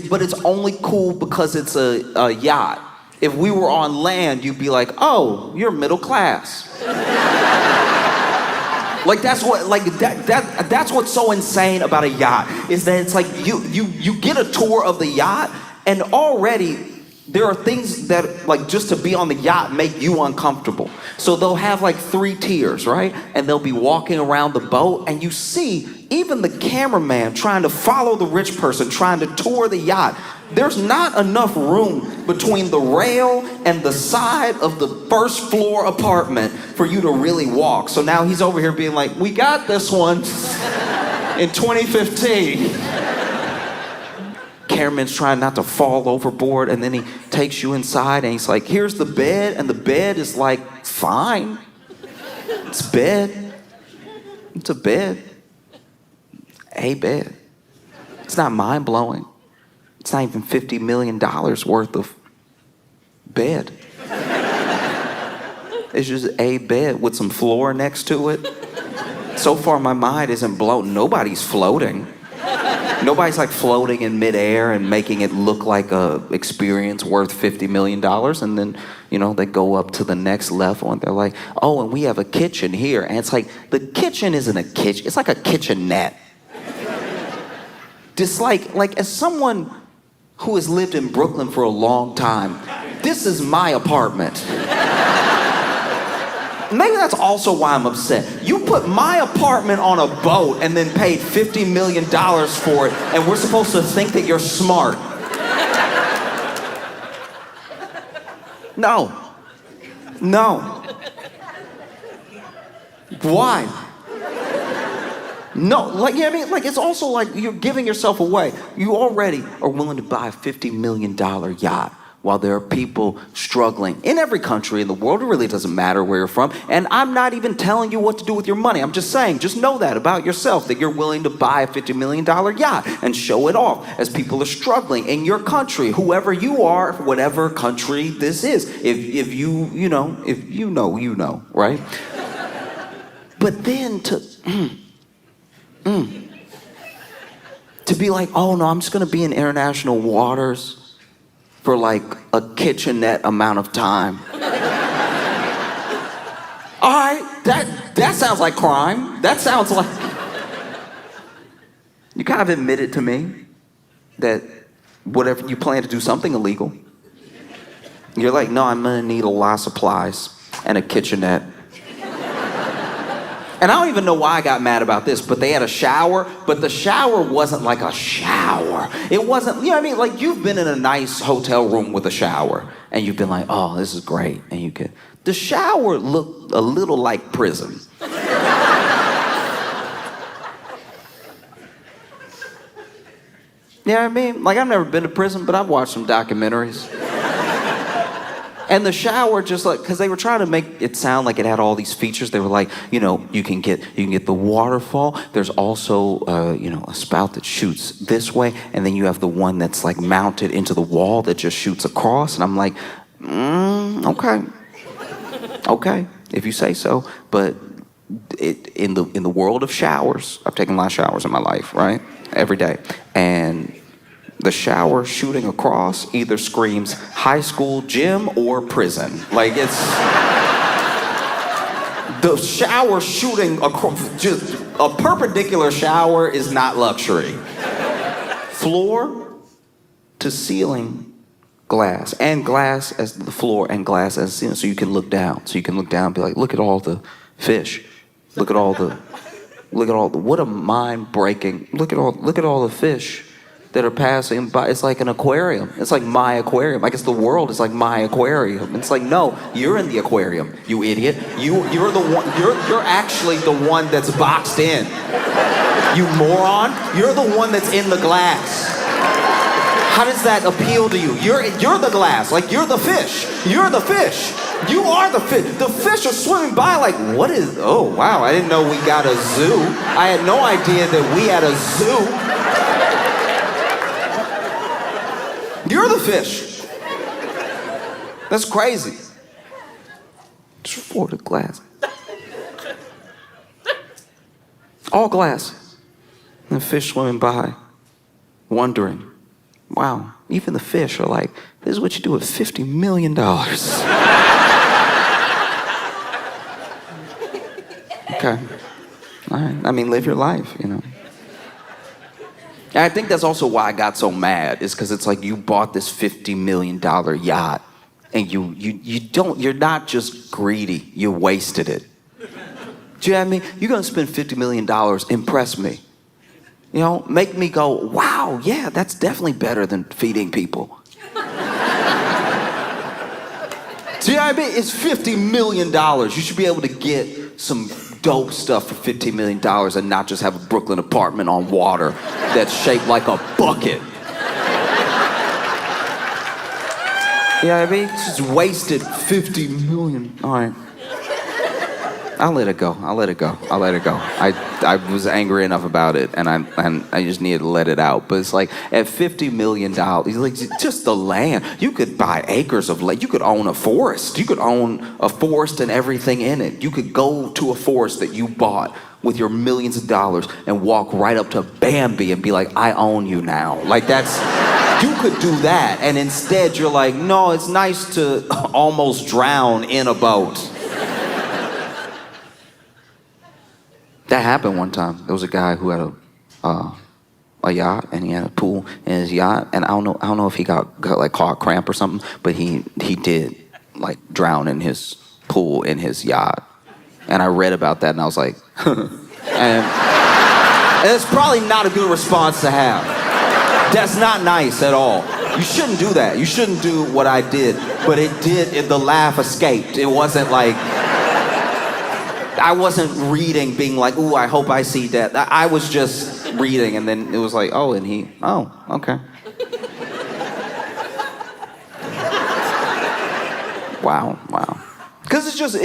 but it's only cool because it's a yacht. If we were on land, you'd be like, oh, you're middle class. Like that's what's so insane about a yacht, is that it's like you get a tour of the yacht, and already there are things that, like, just to be on the yacht make you uncomfortable. So they'll have like 3 tiers, right? And they'll be walking around the boat, and you see even the cameraman trying to follow the rich person trying to tour the yacht. There's not enough room between the rail and the side of the first floor apartment for you to really walk. So now he's over here being like, we got this one in 2015. Cameraman's trying not to fall overboard, and then he takes you inside and he's like, here's the bed, and the bed is like, fine. It's a bed. It's a bed. A bed. It's not mind-blowing. It's not even $50 million worth of bed. It's just a bed with some floor next to it. So far my mind isn't blown. Nobody's floating. Nobody's like floating in midair and making it look like a experience worth $50 million. And then, they go up to the next level and they're like, oh, and we have a kitchen here. And it's like, the kitchen isn't a kitchen. It's like a kitchenette. Just like as someone who has lived in Brooklyn for a long time, this is my apartment. Maybe that's also why I'm upset. You put my apartment on a boat and then paid $50 million for it, and we're supposed to think that you're smart. No. Why? No, like, you know what I mean? Like, it's also like you're giving yourself away. You already are willing to buy a $50 million yacht while there are people struggling in every country in the world. It really doesn't matter where you're from. And I'm not even telling you what to do with your money. I'm just saying, just know that about yourself, that you're willing to buy a $50 million yacht and show it off as people are struggling in your country, whoever you are, whatever country this is. If you know, right? But then to be like, oh no, I'm just gonna be in international waters for like a kitchenette amount of time. All right, that sounds like crime. That sounds like... You kind of admitted to me that whatever you plan to do something illegal. You're like, no, I'm gonna need a lot of supplies and a kitchenette. And I don't even know why I got mad about this, but they had a shower, but the shower wasn't like a shower. It wasn't, you know what I mean? Like, you've been in a nice hotel room with a shower, and you've been like, oh, this is great. And you could, the shower looked a little like prison. You know what I mean? Like, I've never been to prison, but I've watched some documentaries. And the shower just like, because they were trying to make it sound like it had all these features. They were like, you know, you can get the waterfall. There's also, a spout that shoots this way. And then you have the one that's like mounted into the wall that just shoots across. And I'm like, okay, if you say so. But in the world of showers, I've taken a lot of showers in my life, right? Every day. And the shower shooting across either screams high school gym or prison. Like, it's... The shower shooting across... Just a perpendicular shower is not luxury. Floor to ceiling glass. And glass as the floor and glass as the ceiling. So you can look down. So you can look down and be like, look at all the fish. Look at all the... What a mind-breaking... Look at all the fish that are passing by. It's like an aquarium. It's like my aquarium. I guess the world is like my aquarium. It's like, no, you're in the aquarium, you idiot. You're the one. You're actually the one that's boxed in. You moron. You're the one that's in the glass. How does that appeal to you? You're the glass. Like, you're the fish. You're the fish. You are the fish. The fish are swimming by like, what is... Oh, wow, I didn't know we got a zoo. I had no idea that we had a zoo. You're the fish. That's crazy. Just for the glass. All glass. And the fish swimming by, wondering, wow, even the fish are like, this is what you do with $50 million. Okay. All right. I mean, live your life, you know. And I think that's also why I got so mad, is because it's like you bought this $50 million yacht and you're not just greedy, you wasted it. Do you know what I mean? You're gonna spend $50 million, impress me. You know, make me go, wow, yeah, that's definitely better than feeding people. Do you know what I mean? It's $50 million. You should be able to get some dope stuff for $15 million and not just have a Brooklyn apartment on water that's shaped like a bucket. You know what I mean? It's just wasted $50 million. All right. I'll let it go. I was angry enough about it, and I just needed to let it out. But it's like, at $50 million, like, just the land. You could buy acres of land. You could own a forest. You could own a forest and everything in it. You could go to a forest that you bought with your millions of dollars and walk right up to Bambi and be like, I own you now. Like, that's... You could do that, and instead you're like, no, it's nice to almost drown in a boat. That happened one time. There was a guy who had a yacht, and he had a pool in his yacht, and I don't know if he got like caught cramp or something, but he did like drown in his pool in his yacht. And I read about that and I was like, and it's probably not a good response to have. That's not nice at all. You shouldn't do that. You shouldn't do what I did. But the laugh escaped. It wasn't like, I wasn't reading being like, ooh, I hope I see death. I was just reading and then it was like, oh, okay. Wow. Because it's just,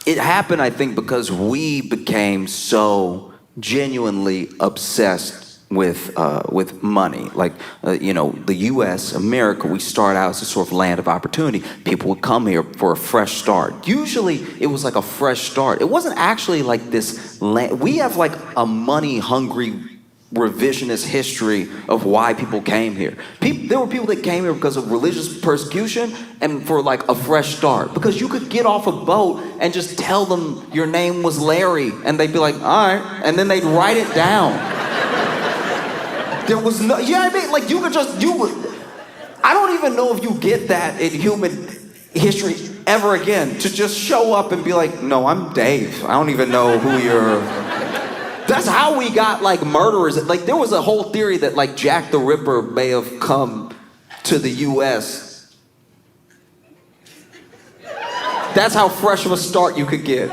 it happened, I think, because we became so genuinely obsessed with money. Like, the U.S., America, we start out as a sort of land of opportunity. People would come here for a fresh start. Usually, it was like a fresh start. It wasn't actually like this land. We have like a money-hungry revisionist history of why people came here. There were people that came here because of religious persecution and for like a fresh start. Because you could get off a boat and just tell them your name was Larry and they'd be like, all right, and then they'd write it down. There was no, you know what I mean? Like I don't even know if you get that in human history ever again, to just show up and be like, no, I'm Dave. I don't even know who you're. That's how we got like murderers. Like there was a whole theory that like Jack the Ripper may have come to the US. That's how fresh of a start you could get.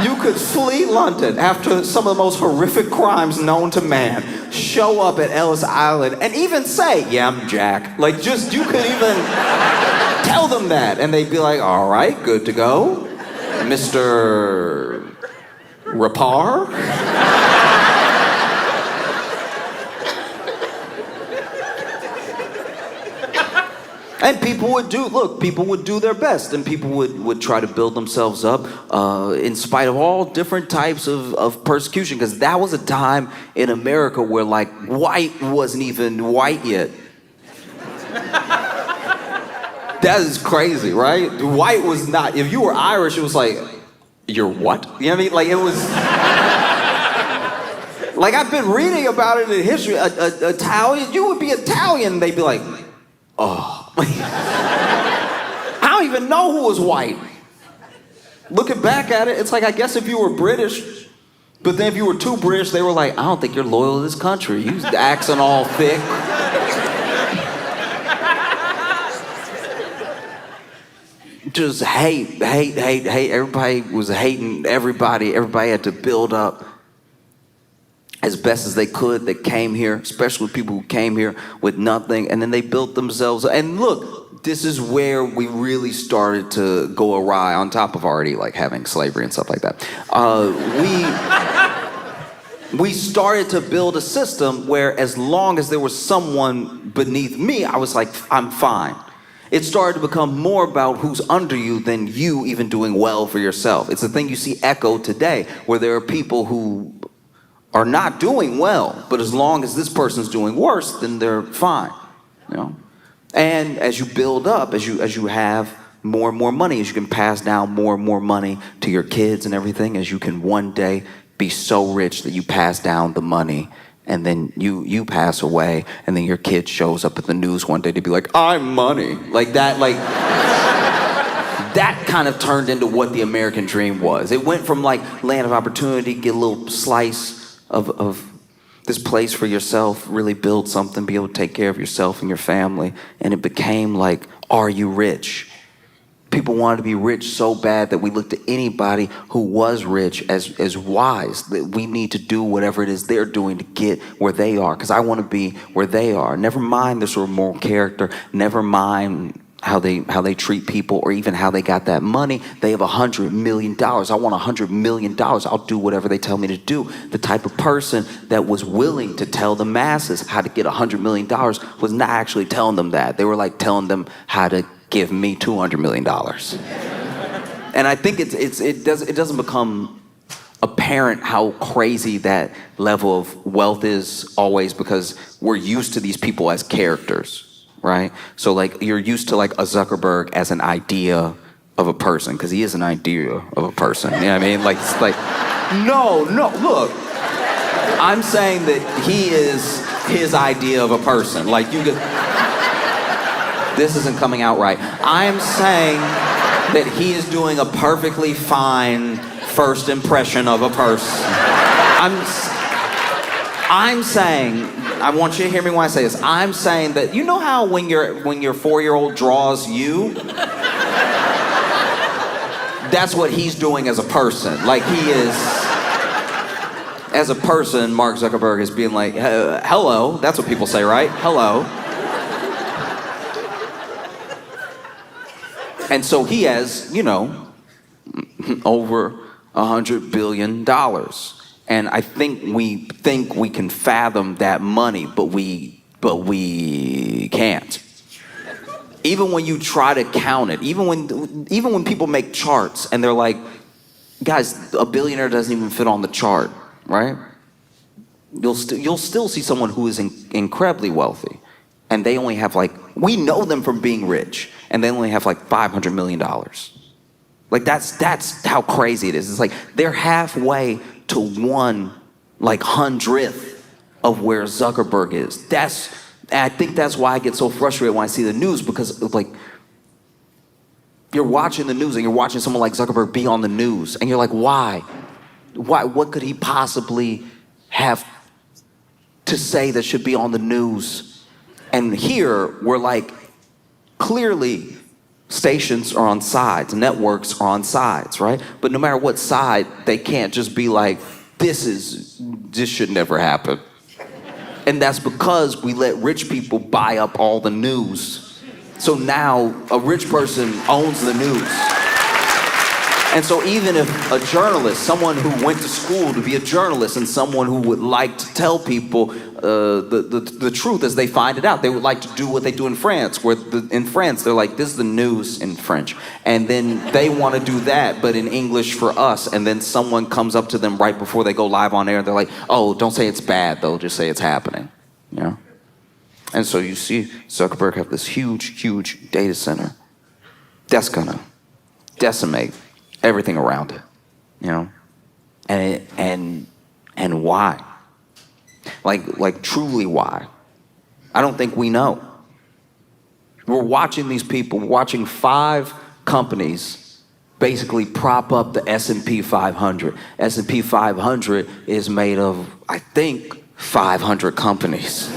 You could flee London after some of the most horrific crimes known to man, show up at Ellis Island and even say, yeah, I'm Jack. Like just, you could even tell them that and they'd be like, all right, good to go. Mr. Rapar? And people would do their best and people would try to build themselves up in spite of all different types of persecution, because that was a time in America where like white wasn't even white yet. That is crazy, right? White was not, if you were Irish, it was like, you're what? You know what I mean? Like it was, like I've been reading about it in history. Italian, you would be Italian, they'd be like, oh. I don't even know who was white. Looking back at it, it's like, I guess if you were British, but then if you were too British, they were like, I don't think you're loyal to this country. You accent all thick. Just hate. Everybody was hating everybody. Everybody had to build up as best as they could. They came here, especially people who came here with nothing, and then they built themselves. And look, this is where we really started to go awry, on top of already like having slavery and stuff like that. We started to build a system where as long as there was someone beneath me, I was like, I'm fine. It started to become more about who's under you than you even doing well for yourself. It's the thing you see echo today, where there are people who are not doing well, but as long as this person's doing worse, then they're fine, you know? And as you build up, as you have more and more money, as you can pass down more and more money to your kids and everything, as you can one day be so rich that you pass down the money, and then you pass away, and then your kid shows up at the news one day to be like, I'm money. Like that, like, that kind of turned into what the American dream was. It went from like land of opportunity, get a little slice of this place for yourself, really build something, be able to take care of yourself and your family, and it became like, are you rich? People wanted to be rich so bad that we looked at anybody who was rich as wise, that we need to do whatever it is they're doing to get where they are, because I want to be where they are. Never mind their sort of moral character, never mind how they treat people, or even how they got that money. They have $100 million. I want $100 million. I'll do whatever they tell me to do. The type of person that was willing to tell the masses how to get $100 million was not actually telling them that. They were like telling them how to give me $200 million. And I think it doesn't become apparent how crazy that level of wealth is always, because we're used to these people as characters, right? So like you're used to like a Zuckerberg as an idea of a person, because he is an idea of a person. You know what I mean? Like, it's like, no, look, I'm saying that he is his idea of a person. Like you could, this isn't coming out right. I'm saying that he is doing a perfectly fine first impression of a person. I'm saying, I want you to hear me when I say this. I'm saying that, you know how when your 4-year-old draws you, that's what he's doing as a person. Like, he is, as a person, Mark Zuckerberg is being like, hello. That's what people say, right? Hello. And so he has, you know, over $100 billion. And I think we can fathom that money, but we can't. Even when you try to count it, even when people make charts and they're like, guys, a billionaire doesn't even fit on the chart, right? You'll still see someone who is incredibly wealthy, and they only have we know them from being rich, and they only have $500 million. Like that's how crazy it is. It's like they're halfway to 1/100th of where Zuckerberg is. I think that's why I get so frustrated when I see the news, because you're watching the news and you're watching someone like Zuckerberg be on the news, and you're like, why? What could he possibly have to say that should be on the news? And here we're clearly stations are on sides, networks are on sides, right? But no matter what side, they can't just be like, this should never happen. And that's because we let rich people buy up all the news. So now a rich person owns the news. And so even if a journalist, someone who went to school to be a journalist, and someone who would like to tell people the truth as they find it out, they would like to do what they do in France, where in France they're like, this is the news in French. And then they want to do that, but in English for us. And then someone comes up to them right before they go live on air, and they're like, oh, don't say it's bad though, just say it's happening. You know? And so you see Zuckerberg have this huge, huge data center that's gonna decimate everything around it, you know, and why? Like truly why? I don't think we know. We're watching these people, watching 5 companies basically prop up the S&P 500. S&P 500 is made of, I think, 500 companies.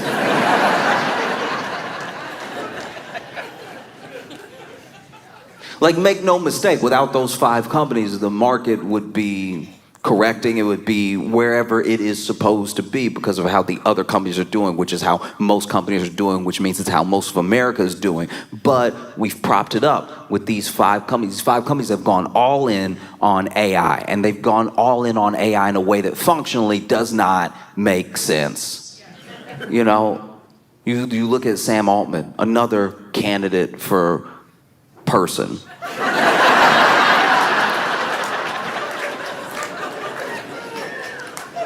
Make no mistake, without those 5 companies, the market would be correcting. It would be wherever it is supposed to be because of how the other companies are doing, which is how most companies are doing, which means it's how most of America is doing. But we've propped it up with these 5 companies. These 5 companies have gone all in on AI, and they've gone all in on AI in a way that functionally does not make sense. You know, you look at Sam Altman, another candidate for person.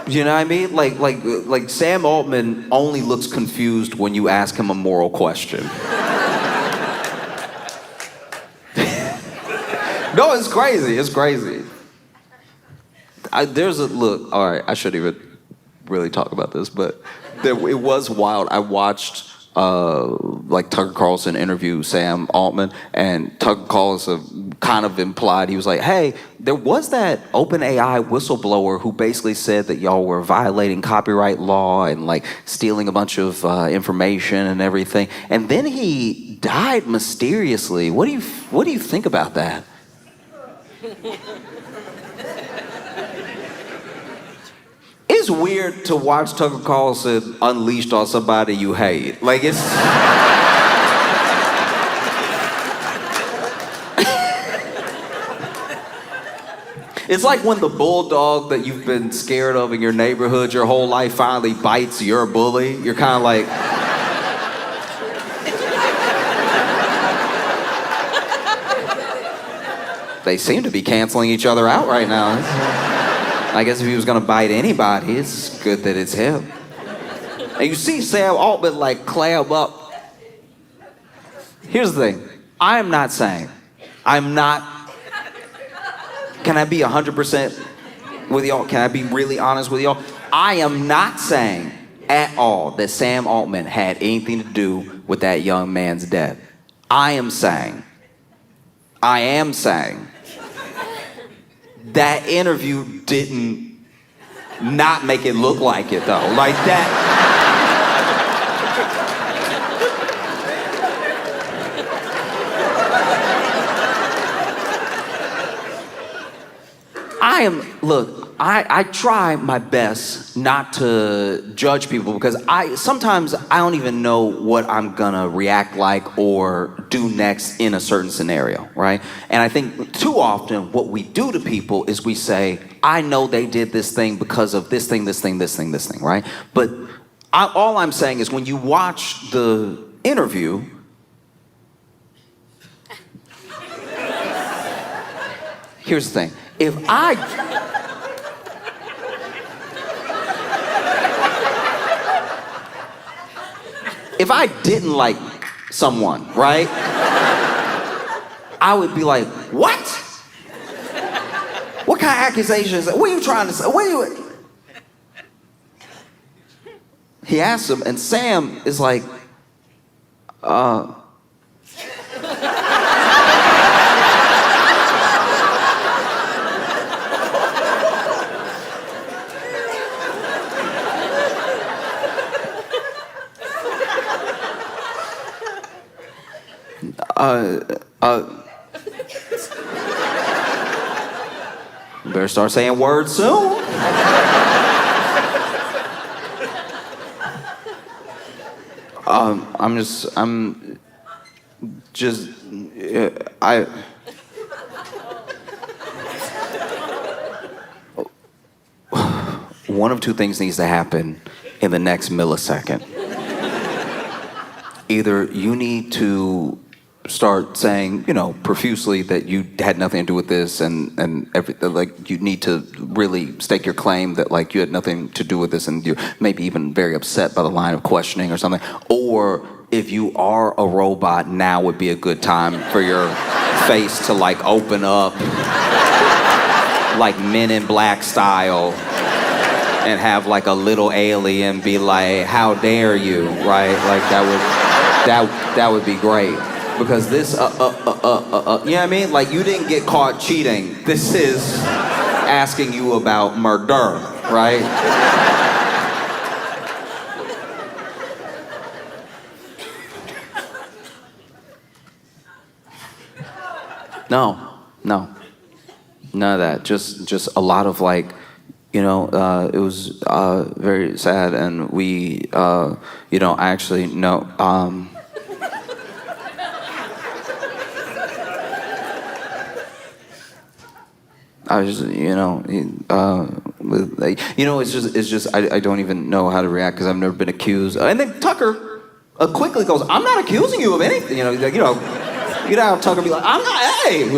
You know what I mean? Like Sam Altman only looks confused when you ask him a moral question. No, it's crazy. It's crazy. Look, all right, I shouldn't even really talk about this, but it was wild. I watched Tucker Carlson interview Sam Altman, and Tucker Carlson kind of implied, he was like, hey, there was that OpenAI whistleblower who basically said that y'all were violating copyright law and stealing a bunch of information and everything, and then he died mysteriously. What do you think about that? It's weird to watch Tucker Carlson unleashed on somebody you hate. It's like when the bulldog that you've been scared of in your neighborhood your whole life finally bites your bully. You're kind of like... They seem to be canceling each other out right now. I guess if he was gonna bite anybody, it's good that it's him. And you see Sam Altman clam up. Here's the thing. I'm not saying, can I be 100% with y'all? Can I be really honest with y'all? I am not saying at all that Sam Altman had anything to do with that young man's death. I am saying I am saying that interview didn't not make it look like it though. Like that. I try my best not to judge people because sometimes I don't even know what I'm gonna react like or do next in a certain scenario, right? And I think too often what we do to people is we say, I know they did this thing because of this thing, right? But all I'm saying is when you watch the interview, here's the thing. If I didn't like someone, right? I would be like, what? What kind of accusations? What are you trying to say? He asks him, and Sam is like, better start saying words soon. One of two things needs to happen in the next millisecond. Either you need to start saying, profusely that you had nothing to do with this and everything, like you need to really stake your claim that like you had nothing to do with this and you're maybe even very upset by the line of questioning or something. Or if you are a robot, now would be a good time for your face to like open up like Men in Black style and have like a little alien be like, how dare you, right? Like that would be great. Because this, you know what I mean? Like, you didn't get caught cheating. This is asking you about murder, right? No. None of that. Just a lot of like, it was very sad and we, actually, no, I was just, it's just, I don't even know how to react because I've never been accused. And then Tucker quickly goes, I'm not accusing you of anything. Get out, Tucker be like, I'm not, hey.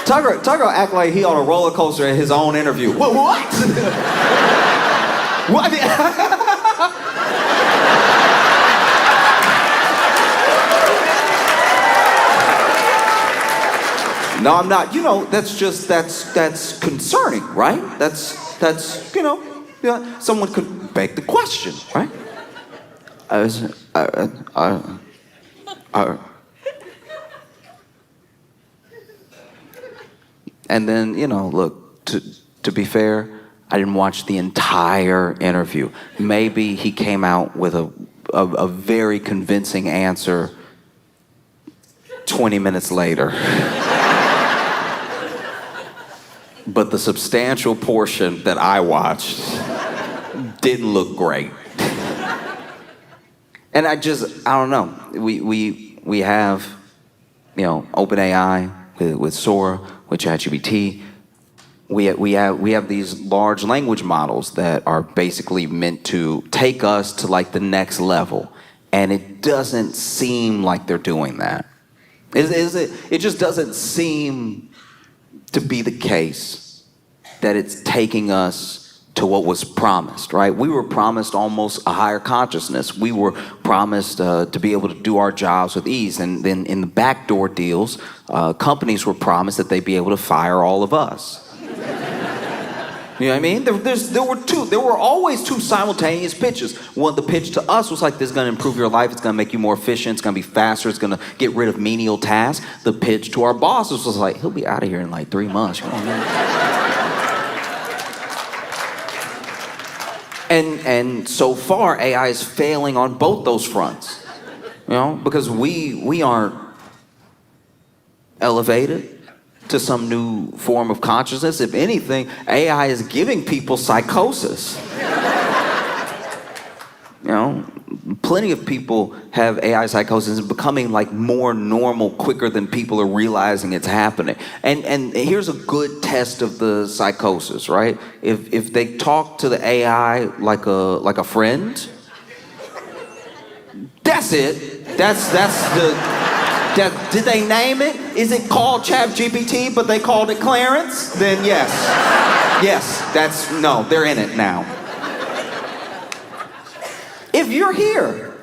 Tucker act like he on a roller coaster at his own interview. What? What? No, I'm not. That's concerning, right? That's someone could beg the question, right? And then, look, to be fair, I didn't watch the entire interview. Maybe he came out with a very convincing answer 20 minutes later. But the substantial portion that I watched didn't look great. And I don't know. We have, OpenAI with Sora, with ChatGPT. We have these large language models that are basically meant to take us to like the next level. And it doesn't seem like they're doing that. It just doesn't seem to be the case that it's taking us to what was promised, right? We were promised almost a higher consciousness. We were promised to be able to do our jobs with ease. And then in the backdoor deals, companies were promised that they'd be able to fire all of us. You know what I mean? There were always two simultaneous pitches. One, the pitch to us was like, this is gonna improve your life, it's gonna make you more efficient, it's gonna be faster, it's gonna get rid of menial tasks. The pitch to our bosses was like, he'll be out of here in like 3 months. Come on, man. And so far, AI is failing on both those fronts. You know, because we aren't elevated to some new form of consciousness. If anything, AI is giving people psychosis. You know, plenty of people have AI psychosis and becoming like more normal quicker than people are realizing it's happening. And here's a good test of the psychosis, right? If they talk to the AI like a friend, that's it. Did they name it? Is it called ChatGPT, but they called it Clarence? Then yes. Yes, no, they're in it now. If you're here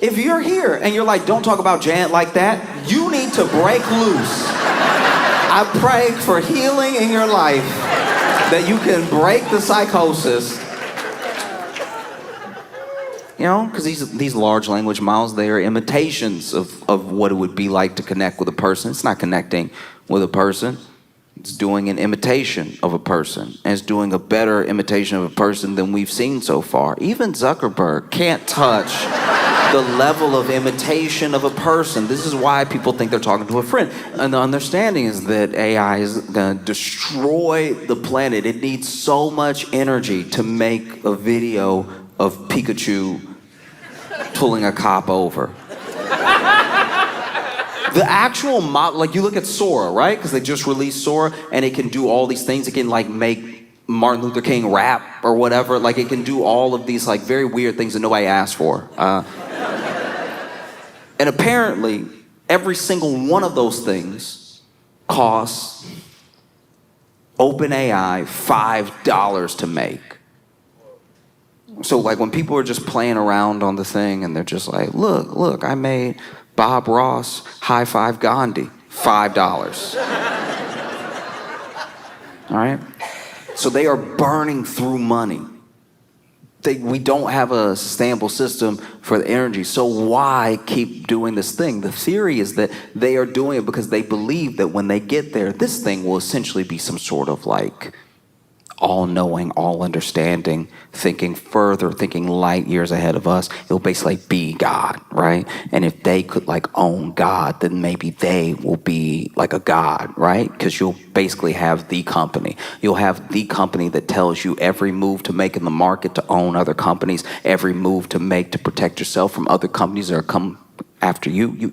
and you're like, don't talk about Jan like that, you need to break loose. I pray for healing in your life, that you can break the psychosis. You know, because these large language models, they are imitations of what it would be like to connect with a person. It's not connecting with a person. It's doing an imitation of a person. And it's doing a better imitation of a person than we've seen so far. Even Zuckerberg can't touch the level of imitation of a person. This is why people think they're talking to a friend. And the understanding is that AI is going to destroy the planet. It needs so much energy to make a video of Pikachu pulling a cop over. The actual model, like you look at Sora, right? Because they just released Sora, and it can do all these things. It can like make Martin Luther King rap or whatever. Like it can do all of these like very weird things that nobody asked for. And apparently, every single one of those things costs OpenAI $5 to make. So like when people are just playing around on the thing and they're just like, look, I made Bob Ross high five Gandhi, $5. All right? So they are burning through money. We don't have a sustainable system for the energy. So why keep doing this thing? The theory is that they are doing it because they believe that when they get there, this thing will essentially be some sort of like all-knowing, all-understanding, thinking further, thinking light years ahead of us. It'll basically be God, right? And if they could like own God, then maybe they will be like a God, right? Because you'll basically have the company. You'll have the company that tells you every move to make in the market to own other companies, every move to make to protect yourself from other companies that are come after you.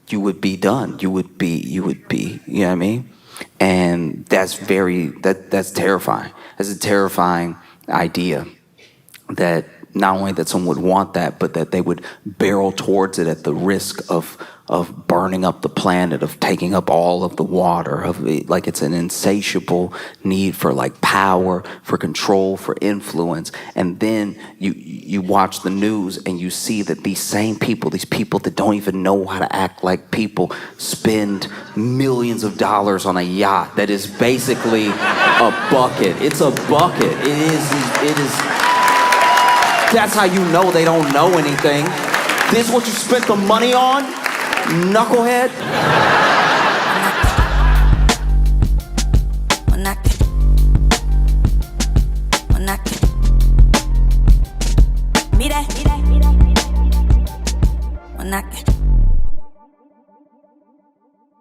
You would be done. You would be, you know what I mean? And that's that's terrifying. That's a terrifying idea, that not only that someone would want that, but that they would barrel towards it at the risk of burning up the planet, of taking up all of the water, like it's an insatiable need for like power, for control, for influence. And then you watch the news and you see that these same people, these people that don't even know how to act like people, spend millions of dollars on a yacht that is basically a bucket. It's a bucket. It is. That's how you know they don't know anything. This is what you spent the money on? Knucklehead. Mira.